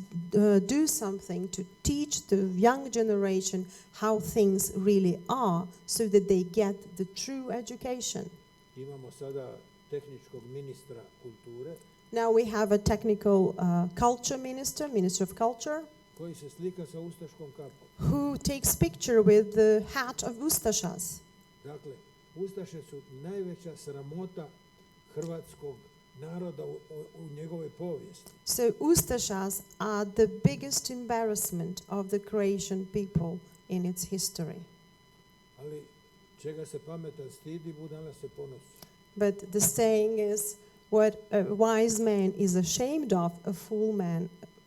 do something to teach the young generation how things really are so that they get the true education. Imamo sada tehničkog ministra kulture. Now we have a technical culture minister, Minister of Culture, koji se slika sa ustaškom kapom. who takes picture with the hat of Ustašas. Dakle, ustaše su najveća sramota hrvatskog naroda u njegovoj povijesti. So Ustašas are the biggest embarrassment of the Croatian people in its history. Ali čega se pametan stidi, budala se ponosi. But the saying is, what a wise man is ashamed of, a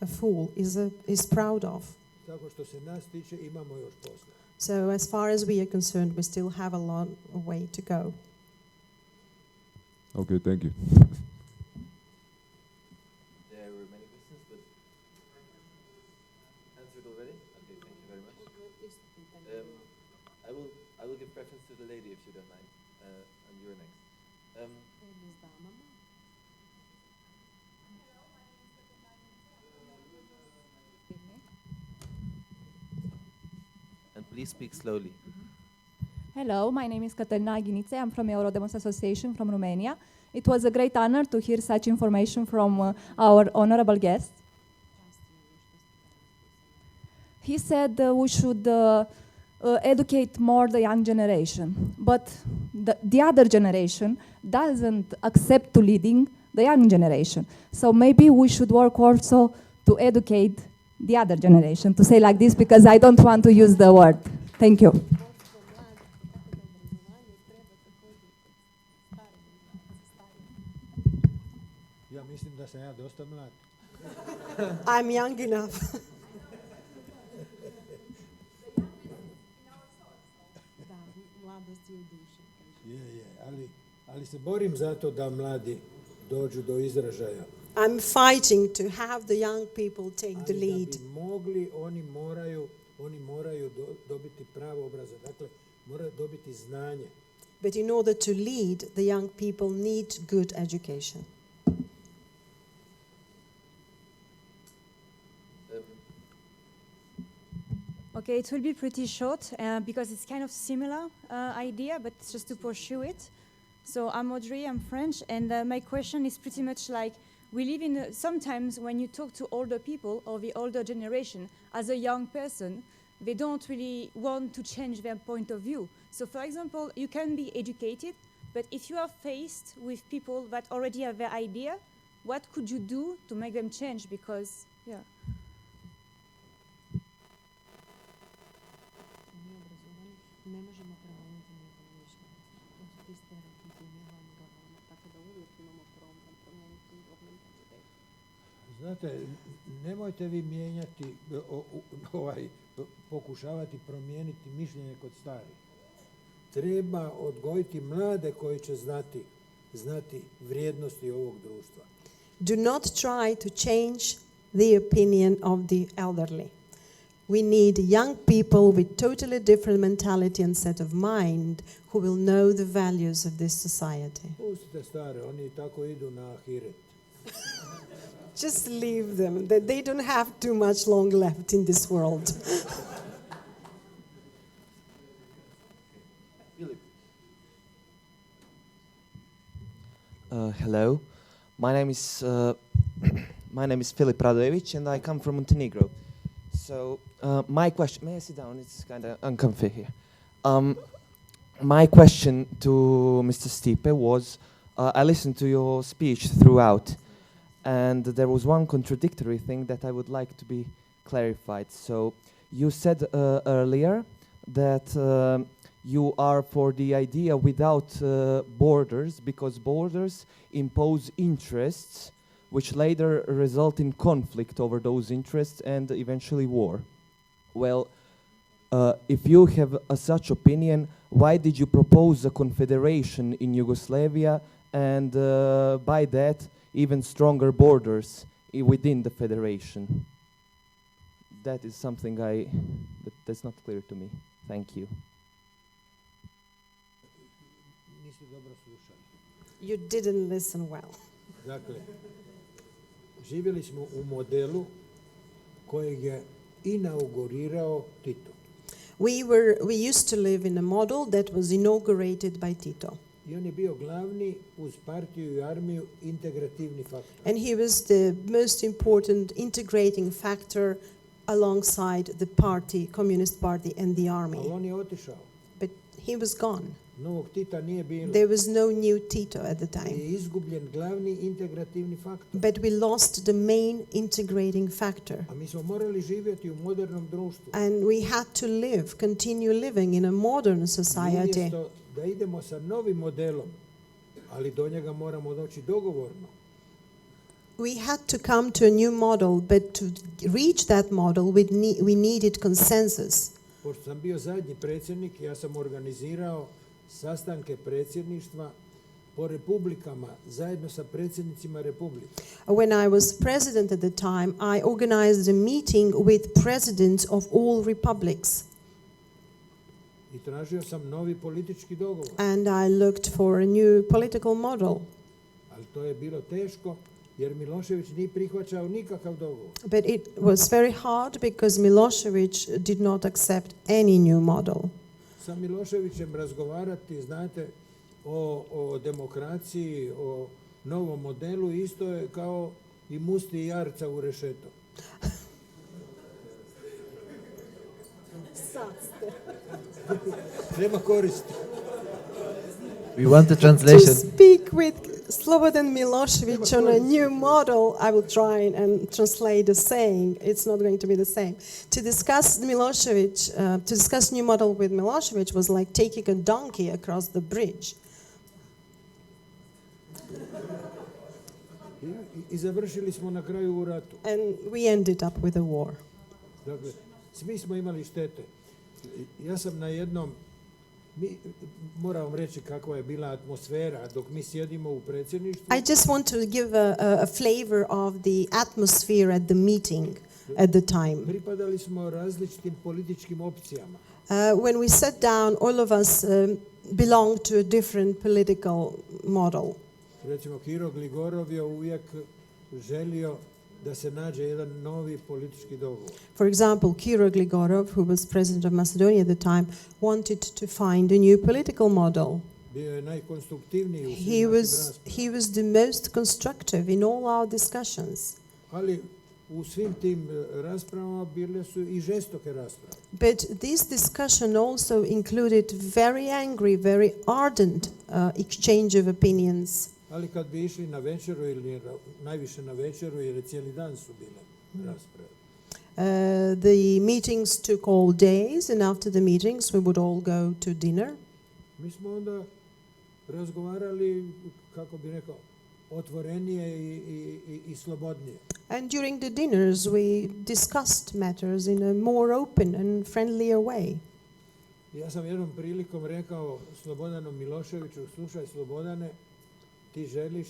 fool is proud of. Tako što se nas tiče, imamo još posla. So as far as we are concerned, we still have a long way to go. Okay, thank you. There were many questions, but answered already. Okay, thank you very much. I will give preference to the lady if you don't mind, and you're next. And please speak slowly. Hello, my name is Cătălina Ghinițe. I'm from Eurodemos Association from Romania. It was a great honor to hear such information from our honorable guest. He said we should educate more the young generation, but the other generation doesn't accept to leading the young generation. So maybe we should work also to educate the other generation, to say like this, because I don't want to use the word. Thank you. Ja mislim da sam ja dosta mlad. I'm young enough. Je, ali se borim za to da mladi dođu do izražaja. I'm fighting to have the young people take the lead. Da bi mogli, oni moraju dobiti pravo obrazovanje. Dakle, moraju dobiti znanje. But in order to lead, the young people need good education. Okay, it will be pretty short because it's kind of similar idea, but it's just to pursue it. So I'm Audrey, I'm French, and my question is pretty much like, we live in, sometimes when you talk to older people or the older generation, as a young person, they don't really want to change their point of view. So for example, you can be educated, but if you are faced with people that already have their idea, what could you do to make them change? Because, yeah. Znate, nemojte vi mijenjati, pokušavati promijeniti mišljenje kod starih. Treba odgojiti mlade koji će znati znati vrijednosti ovog društva. Do not try to change the opinion of the elderly. We need young people with totally different mentality and set of mind who will know the values of this society. Pustite stare, oni tako idu na ahiret. Just leave them. They don't have too much long left in this world. Hello, my name is my name is Filip Radojevic, and I come from Montenegro. So my question, may I sit down? It's kind of uncomfy here. My question to Mr. Stipe was, I listened to your speech throughout, and there was one contradictory thing that I would like to be clarified. So you said earlier that you are for the idea without borders, because borders impose interests which later result in conflict over those interests and eventually war. Well, if you have such opinion, why did you propose a confederation in Yugoslavia and by that even stronger borders within the federation? That is something that's not clear to me. Thank you. Niste dobro slušali. You didn't listen well. Dakle, živjeli smo u modelu kojeg je inaugurirao Tito. We used to live in a model that was inaugurated by Tito. I on je bio glavni uz partiju i armiju integrativni faktor. And he was the most important integrating factor alongside the party, Communist Party and the army. Ali on je otišao. But he was gone. Novog Tita nije bilo. There was no new Tito at the time. Je izgubljen glavni integrativni faktor. But we lost the main integrating factor. A mi smo morali živjeti u modernom društvu. And we had to continue living in a modern society. Umjesto da idemo sa novim modelom, ali do njega moramo doći dogovorno. We had to come to a new model, but to reach that model we needed consensus. Pošto sam bio zadnji predsjednik, ja sam organizirao sastanke predsjedništva po republikama zajedno sa predsjednicima republika. When I was president at the time, I organized a meeting with presidents of all republics. I tražio sam novi politički dogovor. And I looked for a new political model. Ali to je bilo teško jer Milošević nije prihvaćao nikakav dogovor. But it was very hard because Milošević did not accept any new model. Sa Miloševićem razgovarati, znate, o demokraciji, o novom modelu, isto je kao i musti jarca u rešeto. Nema koristi. We want a translation. To speak with Slobodan Milošević on a new model, I will try and translate the saying. It's not going to be the same. To discuss Milošević, to discuss new model with Milošević was like taking a donkey across the bridge. I završili smo na kraju u ratu. And we ended up with a war. Dakle, svi smo imali štete. Ja sam na jednom, moram vam reći kakva je bila atmosfera dok mi sjedimo u predsjedništvu. I just want to give a flavor of the atmosphere at the meeting at the time. Pripadali smo različitim političkim opcijama. When we sat down, all of us belonged to a different political model. Recimo, Kiro Gligorov je uvijek želio da se nađe jedan novi politički dogovor. For example, Kiro Gligorov, who was president of Macedonia at the time, wanted to find a new political model. Bio je najkonstruktivniji u svim našim raspravama. He was the most constructive in all our discussions. Ali u svim tim raspravama bile su i žestoke rasprave. But this discussion also included very angry, very ardent exchange of opinions. Ali kad bi išli na večeru ili najviše na večeru, jer cijeli dan su bile rasprave. The meetings took all days, and after the meetings we would all go to dinner. Mi smo onda razgovarali, kako bi rekao, otvorenije i slobodnije. And during the dinners we discussed matters in a more open and friendlier way. Ja sam jednom prilikom rekao Slobodanu Miloševiću, slušaj Slobodane, ti želiš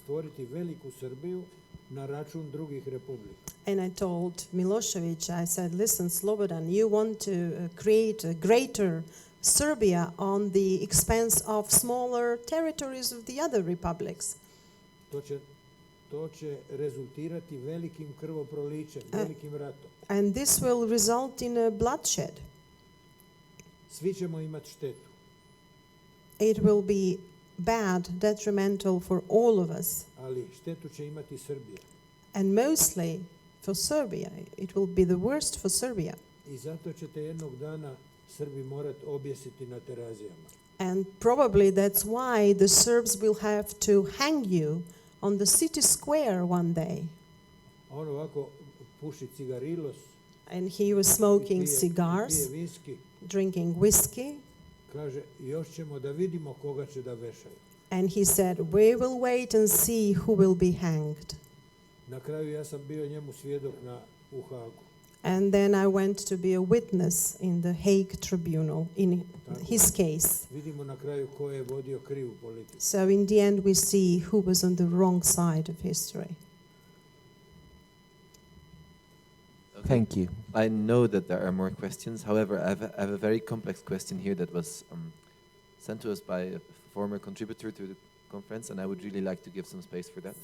stvoriti veliku Srbiju na račun drugih republika. And I told Milosevic, I said, listen, Slobodan, you want to create a greater Serbia on the expense of smaller territories of the other republics. To će rezultirati velikim krvoprolićem, velikim ratom. And this will result in a bloodshed. Svi ćemo imati štetu. It will be bad, detrimental for all of us. Ali štetu će imati Srbija. And mostly for Serbia. It will be the worst for Serbia. I zato ćete jednog dana Srbi morati objesiti na Terazijama. And probably that's why the Serbs will have to hang you on the city square one day. On ovako puši cigarilos. And he was smoking cigars, pije viski. drinking whiskey. Kaže, još ćemo da vidimo koga će da vešaju. And he said, we will wait and see who will be hanged. Na kraju ja sam bio njemu svjedok u Hagu. And then I went to be a witness in the Hague Tribunal in his case. Vidimo na kraju ko je vodio krivu politiku. So in the end we see who was on the wrong side of history. Okay. Thank you. I know that there are more questions. However, I have a very complex question here that was sent to us by a former contributor to the conference, and I would really like to give some space for that.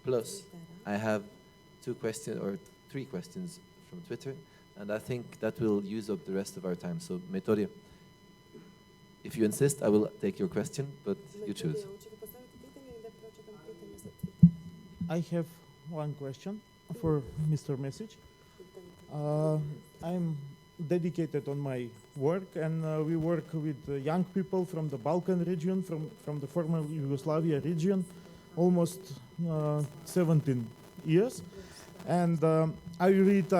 Plus, I have three questions from Twitter, and I think that will use up the rest of our time. So, Metodio, if you insist, I will take your question, but you choose. I have one question for Mr. Mesic. I'm dedicated on my work, and we work with young people from the Balkan region, from the former Yugoslavia region, almost 17 years. And I read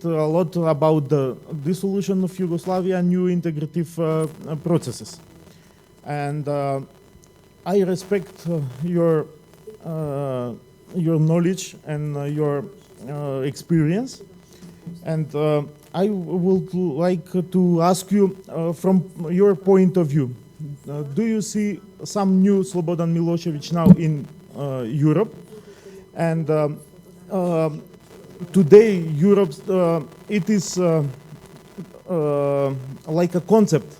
a lot about the dissolution of Yugoslavia, new integrative processes. And I respect your knowledge and your experience. And I would like to ask you, from your point of view, do you see some new Slobodan Milosevic now in Europe? And today, Europe, it is like a concept.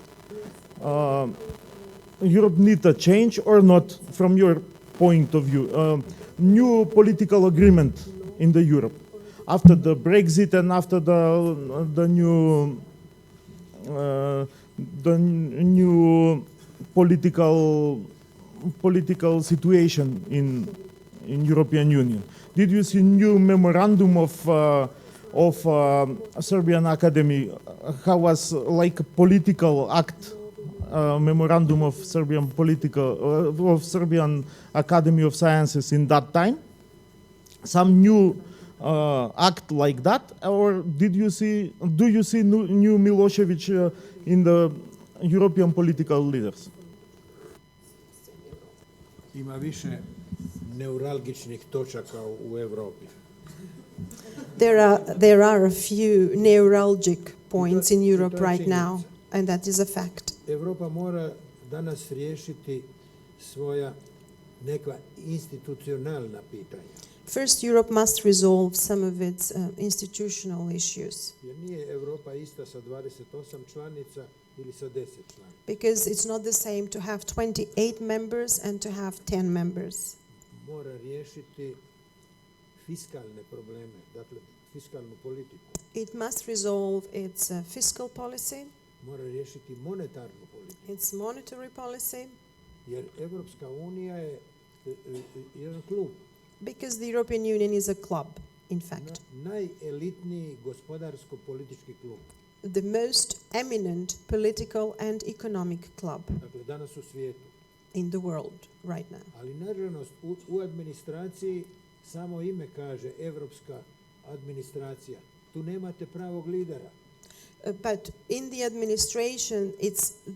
Europe needs a change or not, from your point of view? New political agreement in the Europe after the Brexit and after the new political situation in European Union. Did you see new memorandum of Serbian Academy? How was like a political act? Memorandum of Serbian Academy of Sciences in that time, some new act like that, or do you see new Milosevic in the European political leaders? Ima više neuralgičnih točaka u Europi. There are a few neuralgic points in Europe right now, and that is a fact. Europa mora danas riješiti svoja neka institucionalna pitanja. First, Europe must resolve some of its institutional issues. Jer nije Europa ista sa 28 članica ili sa 10 članica. Because it's not the same to have 28 members and to have 10 members. Mora riješiti fiskalne probleme, dakle fiskalnu politiku. It must resolve its fiscal policy. Mora riješiti monetarnu politiku. Its monetary policy. Jer Evropska unija je jedan klub. Because the European Union is a club, in fact. Najelitniji gospodarsko-politički klub. The most eminent political and economic club. Dakle, danas u svijetu. In the world right now. Ali nažalost u administraciji samo ime kaže Evropska administracija. Tu nemate pravog lidera. But in the administration,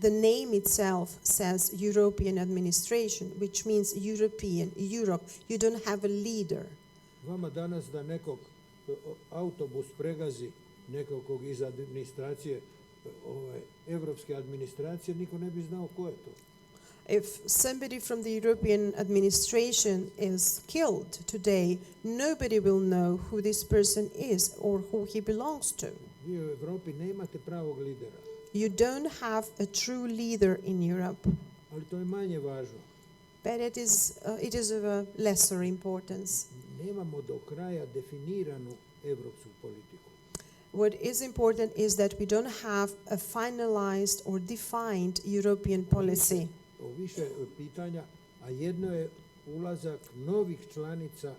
the name itself says European administration, which means European, Europe. You don't have a leader. Vama danas da nekog autobus pregazi nekog iz administracije, evropske administracije, niko ne bi znao ko je to. If somebody from the European administration is killed today, nobody will know who this person is or who he belongs to. Vi u Evropi nemate pravog lidera, You don't have a true leader in Europe, ali to je manje važno. but it is of a lesser importance. Nemamo do kraja definiranu evropsku politiku. What is important is that we don't have a finalized or defined European policy. O više pitanja, a jedno je ulazak novih članica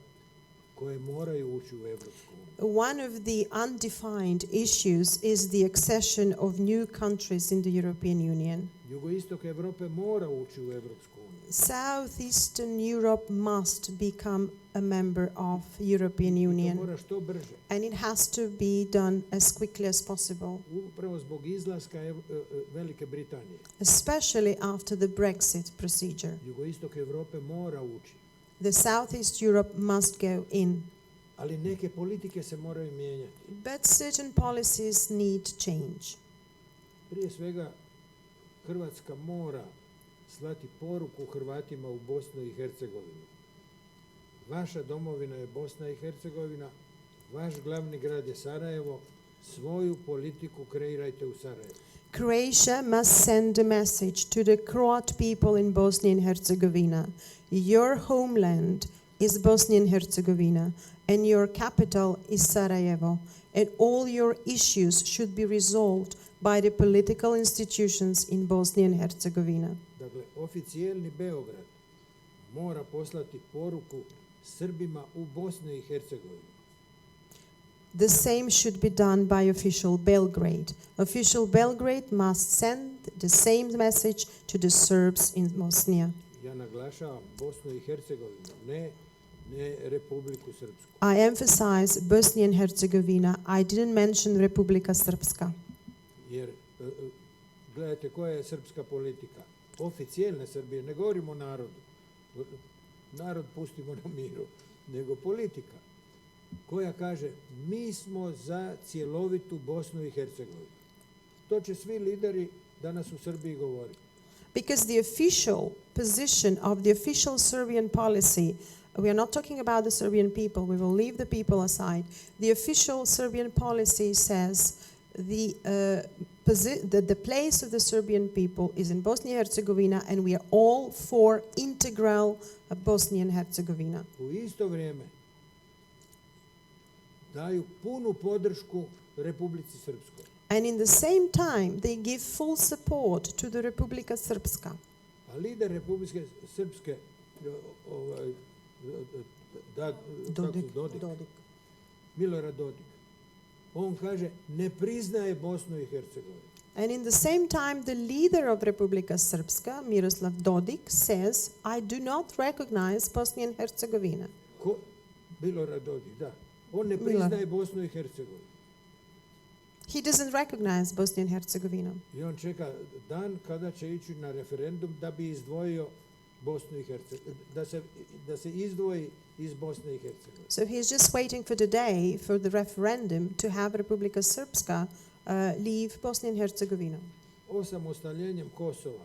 koje moraju ući u Evropsku uniju. One of the undefined issues is the accession of new countries in the European Union. Jugoistok Evrope mora ući u Evropsku uniju. Southeastern Europe must become a member of European To Union, mora što brže. and it has to be done as quickly as possible, Upravo zbog izlaska Velike Britanije. especially after the Brexit procedure. Jugoistok Evrope mora ući. The Southeast Europe must go in, Ali neke politike se moraju mijenjati. but certain policies need change. Prije svega, Hrvatska mora slati poruku Hrvatima u Bosnu i Hercegovinu. Vaša domovina je Bosna i Hercegovina, vaš glavni grad je Sarajevo, svoju politiku kreirajte u Sarajevu. Croatia must send a message to the Croat people in Bosnia and Herzegovina. Your homeland is Bosnia and Herzegovina, and your capital is Sarajevo, and all your issues should be resolved by the political institutions in Bosnia and Herzegovina. Dakle, oficijelni Beograd mora poslati poruku Srbima u Bosni i Hercegovini. The same should be done by official Belgrade. Official Belgrade must send the same message to the Serbs in Bosnia. Ja naglašavam Bosnu i Hercegovinu, ne Republiku Srpsku. I emphasize Bosnia and Herzegovina. I didn't mention Republika Srpska. Jer gledajte koja je srpska politika. Oficijelne Srbije, ne govorimo o narodu. Narod pustimo na miru, nego politika koja kaže mi smo za cjelovitu Bosnu i Hercegovinu. To će svi lideri danas u Srbiji govoriti. Because the official position of the official Serbian policy, we are not talking about the Serbian people, we will leave the people aside. The official Serbian policy says the place of the Serbian people is in Bosnia and Herzegovina, and we are all for integral Bosnia and Herzegovina. U isto vrijeme daju punu podršku Republici Srpskoj. And in the same time, they give full support to the Republika Srpska. A lider Republike Srpske, Dodik. Milorad Dodik, on kaže ne priznaje Bosnu i Hercegovinu. And in the same time, the leader of Republika Srpska, Miroslav Dodik, says, I do not recognize Bosnia and Herzegovina. Milorad Dodik, da. On ne priznaje Bosnu i Hercegovinu. He doesn't recognize Bosnia and Herzegovina. I on čeka dan kada će ići na referendum da bi izdvojio Bosnu i Hercegovinu, da se izdvoji iz Bosne i Hercegovine. So he's just waiting for the day for the referendum to have Republika Srpska leave Bosnia and Herzegovina. Osamostaljenjem Kosova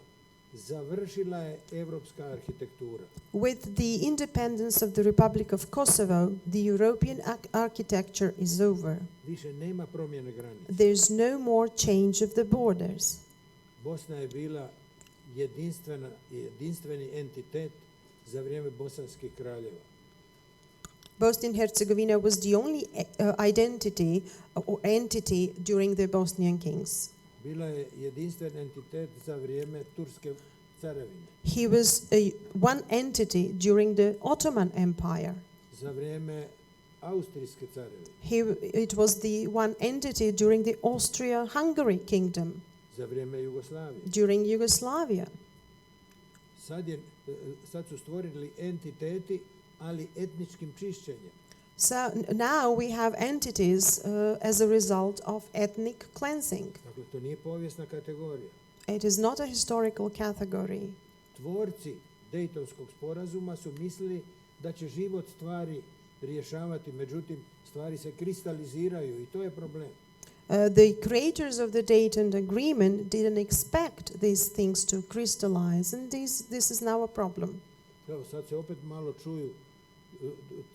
završila je evropska arhitektura. With the independence of the Republic of Kosovo, the European architecture is over. Više nema promjene granica. There's no more change of the borders. Bosna je bila jedinstveni entitet za vrijeme bosanskih kraljeva. Bosnia and Herzegovina was the only identity or entity during the Bosnian kings. Bila je jedinstven entitet za vrijeme Turske carevine. He was one entity during the Ottoman Empire. Za vrijeme Austrijske carevine. It was the one entity during the Austria-Hungary kingdom. Za vrijeme Jugoslavije. During Yugoslavia. Sad su stvorili entiteti, ali etničkim čišćenjem. So now we have entities as a result of ethnic cleansing. Dakle, to nije povijesna kategorija. It is not a historical category. Tvorci Dejtonskog sporazuma su mislili da će život stvari rješavati, međutim, stvari se kristaliziraju i to je problem. The creators of the Dayton Agreement didn't expect these things to crystallize, and this is now a problem. Evo, sad se opet malo čuju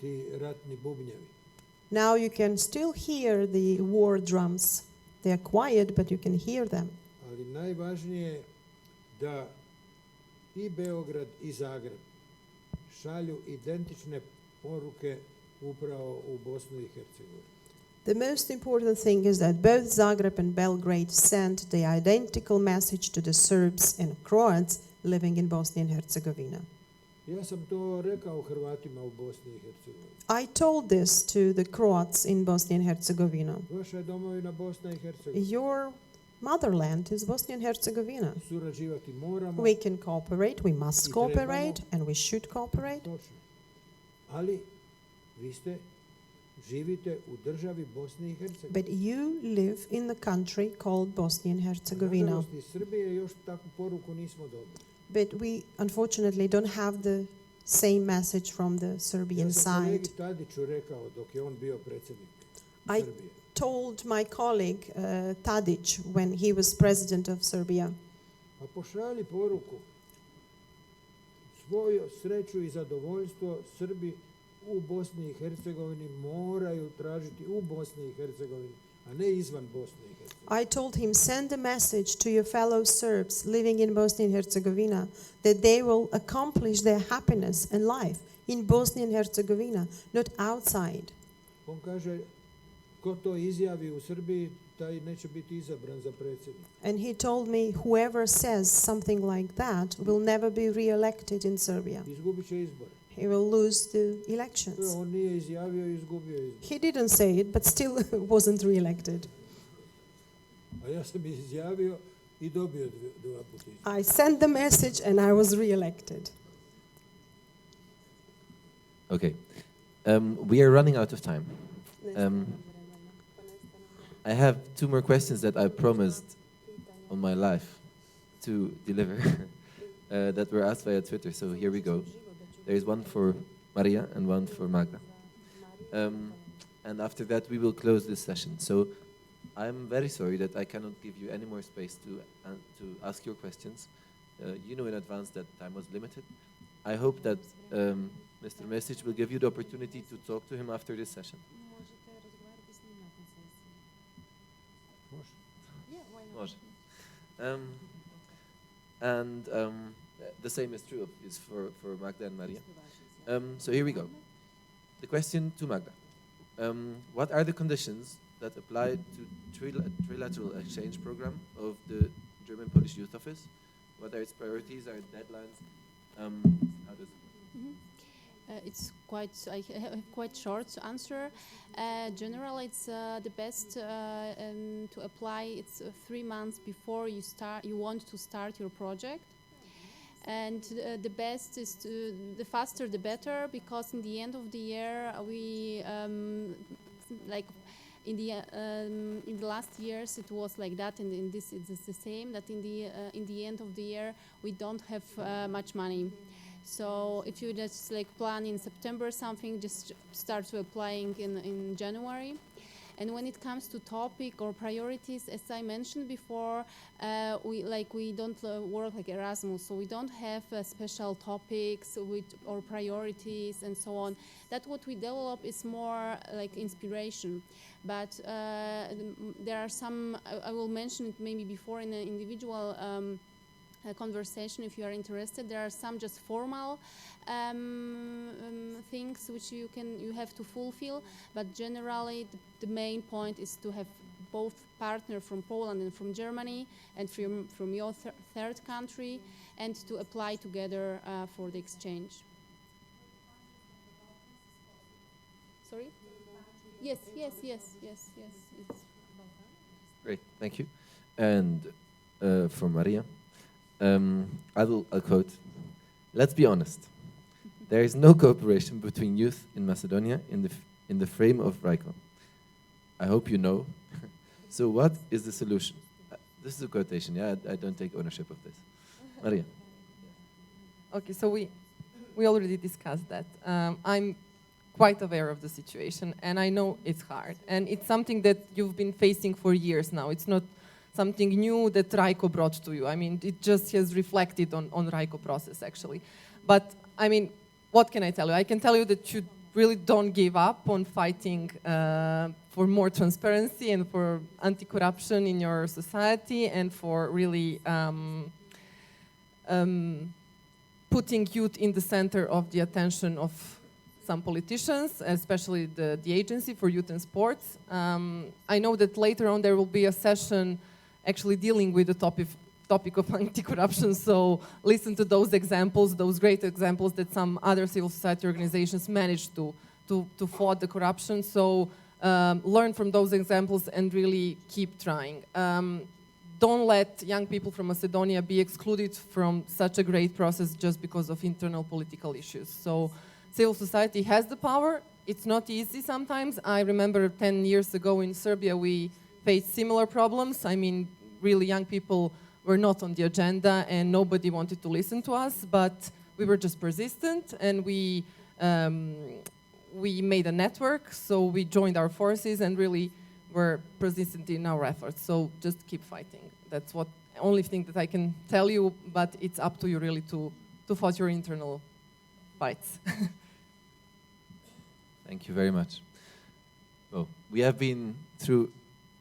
ti ratni bubnjevi. Now you can still hear the war drums. They are quiet, but you can hear them. Ali najvažnije je da i Beograd i Zagreb šalju identične poruke upravo u Bosnu i Hercegovinu. The most important thing is that both Zagreb and Belgrade sent the identical message to the Serbs and Croats living in Bosnia and Herzegovina. Ja sam to rekao Hrvatima u Bosni i Hercegovini. I told this to the Croats in Bosnia and Herzegovina. Vaša je domovina Bosna i Hercegovina. Your motherland is Bosnia and Herzegovina. Surađivati moramo. We can cooperate, we must cooperate, and we should cooperate. Točno. Ali vi živite u državi Bosne i Hercegovine. But you live in the country called Bosnia and Herzegovina. Nažalost, iz Srbije još takvu poruku nismo dobili. But we unfortunately don't have the same message from the Serbian Ja sam kolegi side. Tadiću rekao dok je on bio predsjednik I Srbije. told my colleague Tadić when he was president of Serbia, Pa pošalji poruku. Svoju sreću i zadovoljstvo Srbi u Bosni i Hercegovini moraju tražiti u Bosni i Hercegovini, a ne izvan Bosne i Hercegovine. I told him, send a message to your fellow Serbs living in Bosnia and Herzegovina that they will accomplish their happiness and life in Bosnia and Herzegovina, not outside. On kaže, ko to izjavi u Srbiji, taj neće biti izabran za predsjednika. And he told me, whoever says something like that will never be re-elected in Serbia. Izgubit će izbore. He will lose the elections. On nije izjavio i izgubio izbore. He didn't say it, but still wasn't re-elected. A ja sam izjavio i dobio dva puta izbore. I sent the message and I was re-elected. Okay. We are running out of time. I have two more questions that I promised on my life to deliver that were asked via Twitter. So here we go. There is one for Maria and one for Magda. And after that, we will close this session. So I'm very sorry that I cannot give you any more space to ask your questions. You know in advance that time was limited. I hope that Mr. Mesic will give you the opportunity to talk to him after this session. Može. And the same is true for Magda and Maria. So here we go. The question to Magda. What are the conditions that apply to trilateral exchange program of the German Polish Youth Office? What are its priorities, are deadlines? How does it work? It's quite short answer. Generally, it's the best to apply. It's 3 months before you want to start your project, and the best is the faster the better, because in the end of the year we like in the last years it was like that, and in this it's the same. That in the end of the year we don't have much money. So if you just like plan in September something, just start to applying in January. And when it comes to topic or priorities, as I mentioned before, we don't work like Erasmus, so we don't have special topics or priorities and so on. That what we develop is more like inspiration. But there are some, I will mention it maybe before in an individual conversation if you are interested. There are some just formal things which you have to fulfill, but generally the main point is to have both partner from Poland and from Germany and from your third country, and to apply together for the exchange. Sorry? Yes. It's Great, thank you. And for Maria, I'll quote, "Let's be honest. There is no cooperation between youth in Macedonia in the frame of RICO. I hope you know. So what is the solution?" This is a quotation, yeah? I don't take ownership of this. Maria. Okay, so we already discussed that. I'm quite aware of the situation, and I know it's hard. And it's something that you've been facing for years now. It's not something new that Rajko brought to you. I mean, it just has reflected on Rajko process, actually. But, I mean, what can I tell you? I can tell you that you really don't give up on fighting for more transparency and for anti-corruption in your society, and for really putting youth in the center of the attention of some politicians, especially the Agency for Youth and Sports. I know that later on there will be a session actually dealing with the topic of anti-corruption, so listen to those examples, those great examples that some other civil society organizations managed to fight the corruption. So learn from those examples and really keep trying. Don't let young people from Macedonia be excluded from such a great process just because of internal political issues. So civil society has the power. It's not easy sometimes. I remember 10 years ago in Serbia we faced similar problems. I mean, really young people were not on the agenda and nobody wanted to listen to us, but we were just persistent, and we made a network, so we joined our forces and really were persistent in our efforts. So just keep fighting. That's what only thing that I can tell you, but it's up to you really to fight your internal fights. Thank you very much. Well, we have been through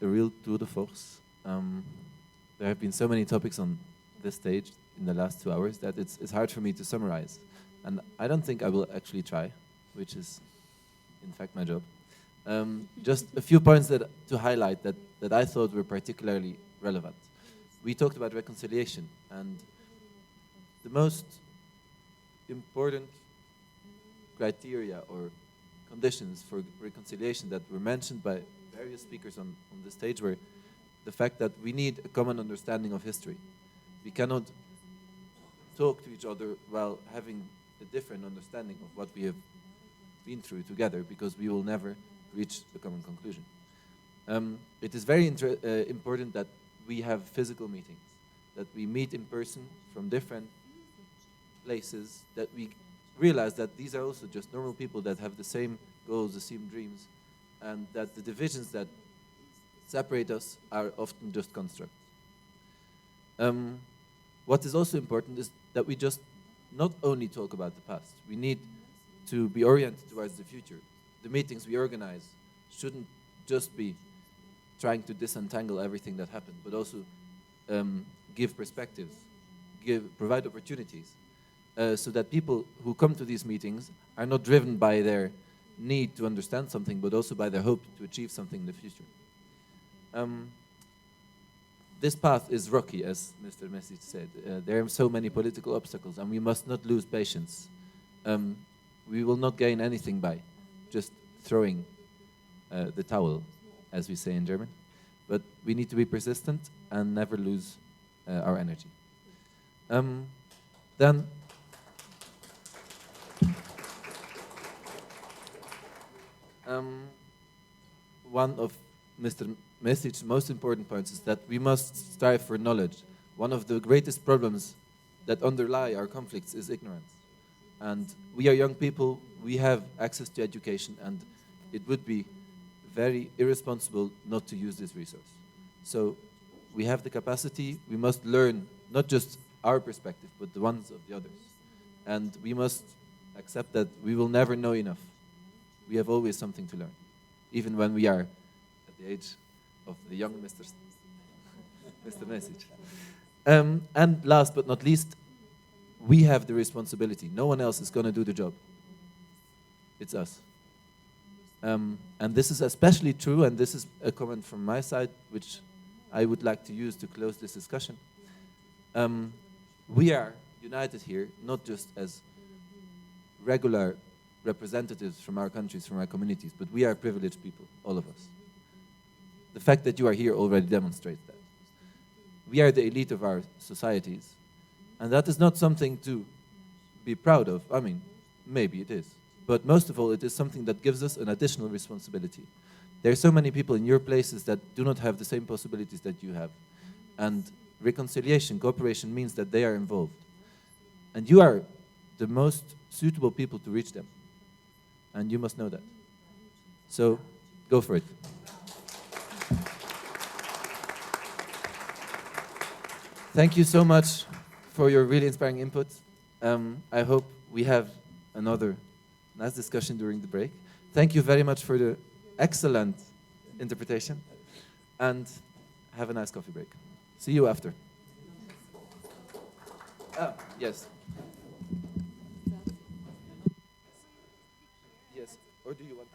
a real tour de force. There have been so many topics on this stage in the last 2 hours that it's hard for me to summarize. And I don't think I will actually try, which is in fact my job. Just a few points to highlight that I thought were particularly relevant. We talked about reconciliation, and the most important criteria or conditions for reconciliation that were mentioned by various speakers on the stage were the fact that we need a common understanding of history. We cannot talk to each other while having a different understanding of what we have been through together, because we will never reach a common conclusion. It is very important that we have physical meetings, that we meet in person from different places, that we realize that these are also just normal people that have the same goals, the same dreams, and that the divisions that separate us are often just constructs. What is also important is that we just not only talk about the past, we need to be oriented towards the future. The meetings we organize shouldn't just be trying to disentangle everything that happened, but also give perspectives, provide opportunities, so that people who come to these meetings are not driven by their need to understand something, but also by their hope to achieve something in the future. This path is rocky, as Mr. Mesic said. There are so many political obstacles, and we must not lose patience. We will not gain anything by just throwing the towel, as we say in German. But we need to be persistent and never lose our energy. Then, one of Mr. Mesic's most important points is that we must strive for knowledge. One of the greatest problems that underlie our conflicts is ignorance. And we are young people, we have access to education, and it would be very irresponsible not to use this resource. So we have the capacity, we must learn not just our perspective, but the ones of the others. And we must accept that we will never know enough. We have always something to learn, even when we are at the age of the young Mr. Mesic. And last but not least, we have the responsibility. No one else is going to do the job. It's us. And this is especially true, and this is a comment from my side, which I would like to use to close this discussion. We are united here, not just as regular representatives from our countries, from our communities, but we are privileged people, all of us. The fact that you are here already demonstrates that. We are the elite of our societies, and that is not something to be proud of. I mean, maybe it is. But most of all, it is something that gives us an additional responsibility. There are so many people in your places that do not have the same possibilities that you have. And reconciliation, cooperation means that they are involved. And you are the most suitable people to reach them. and you must know that. So go for it. Thank you so much for your really inspiring input. I hope we have another nice discussion during the break. Thank you very much for the excellent interpretation, and have a nice coffee break. See you after. Yes. Yes, or do you want...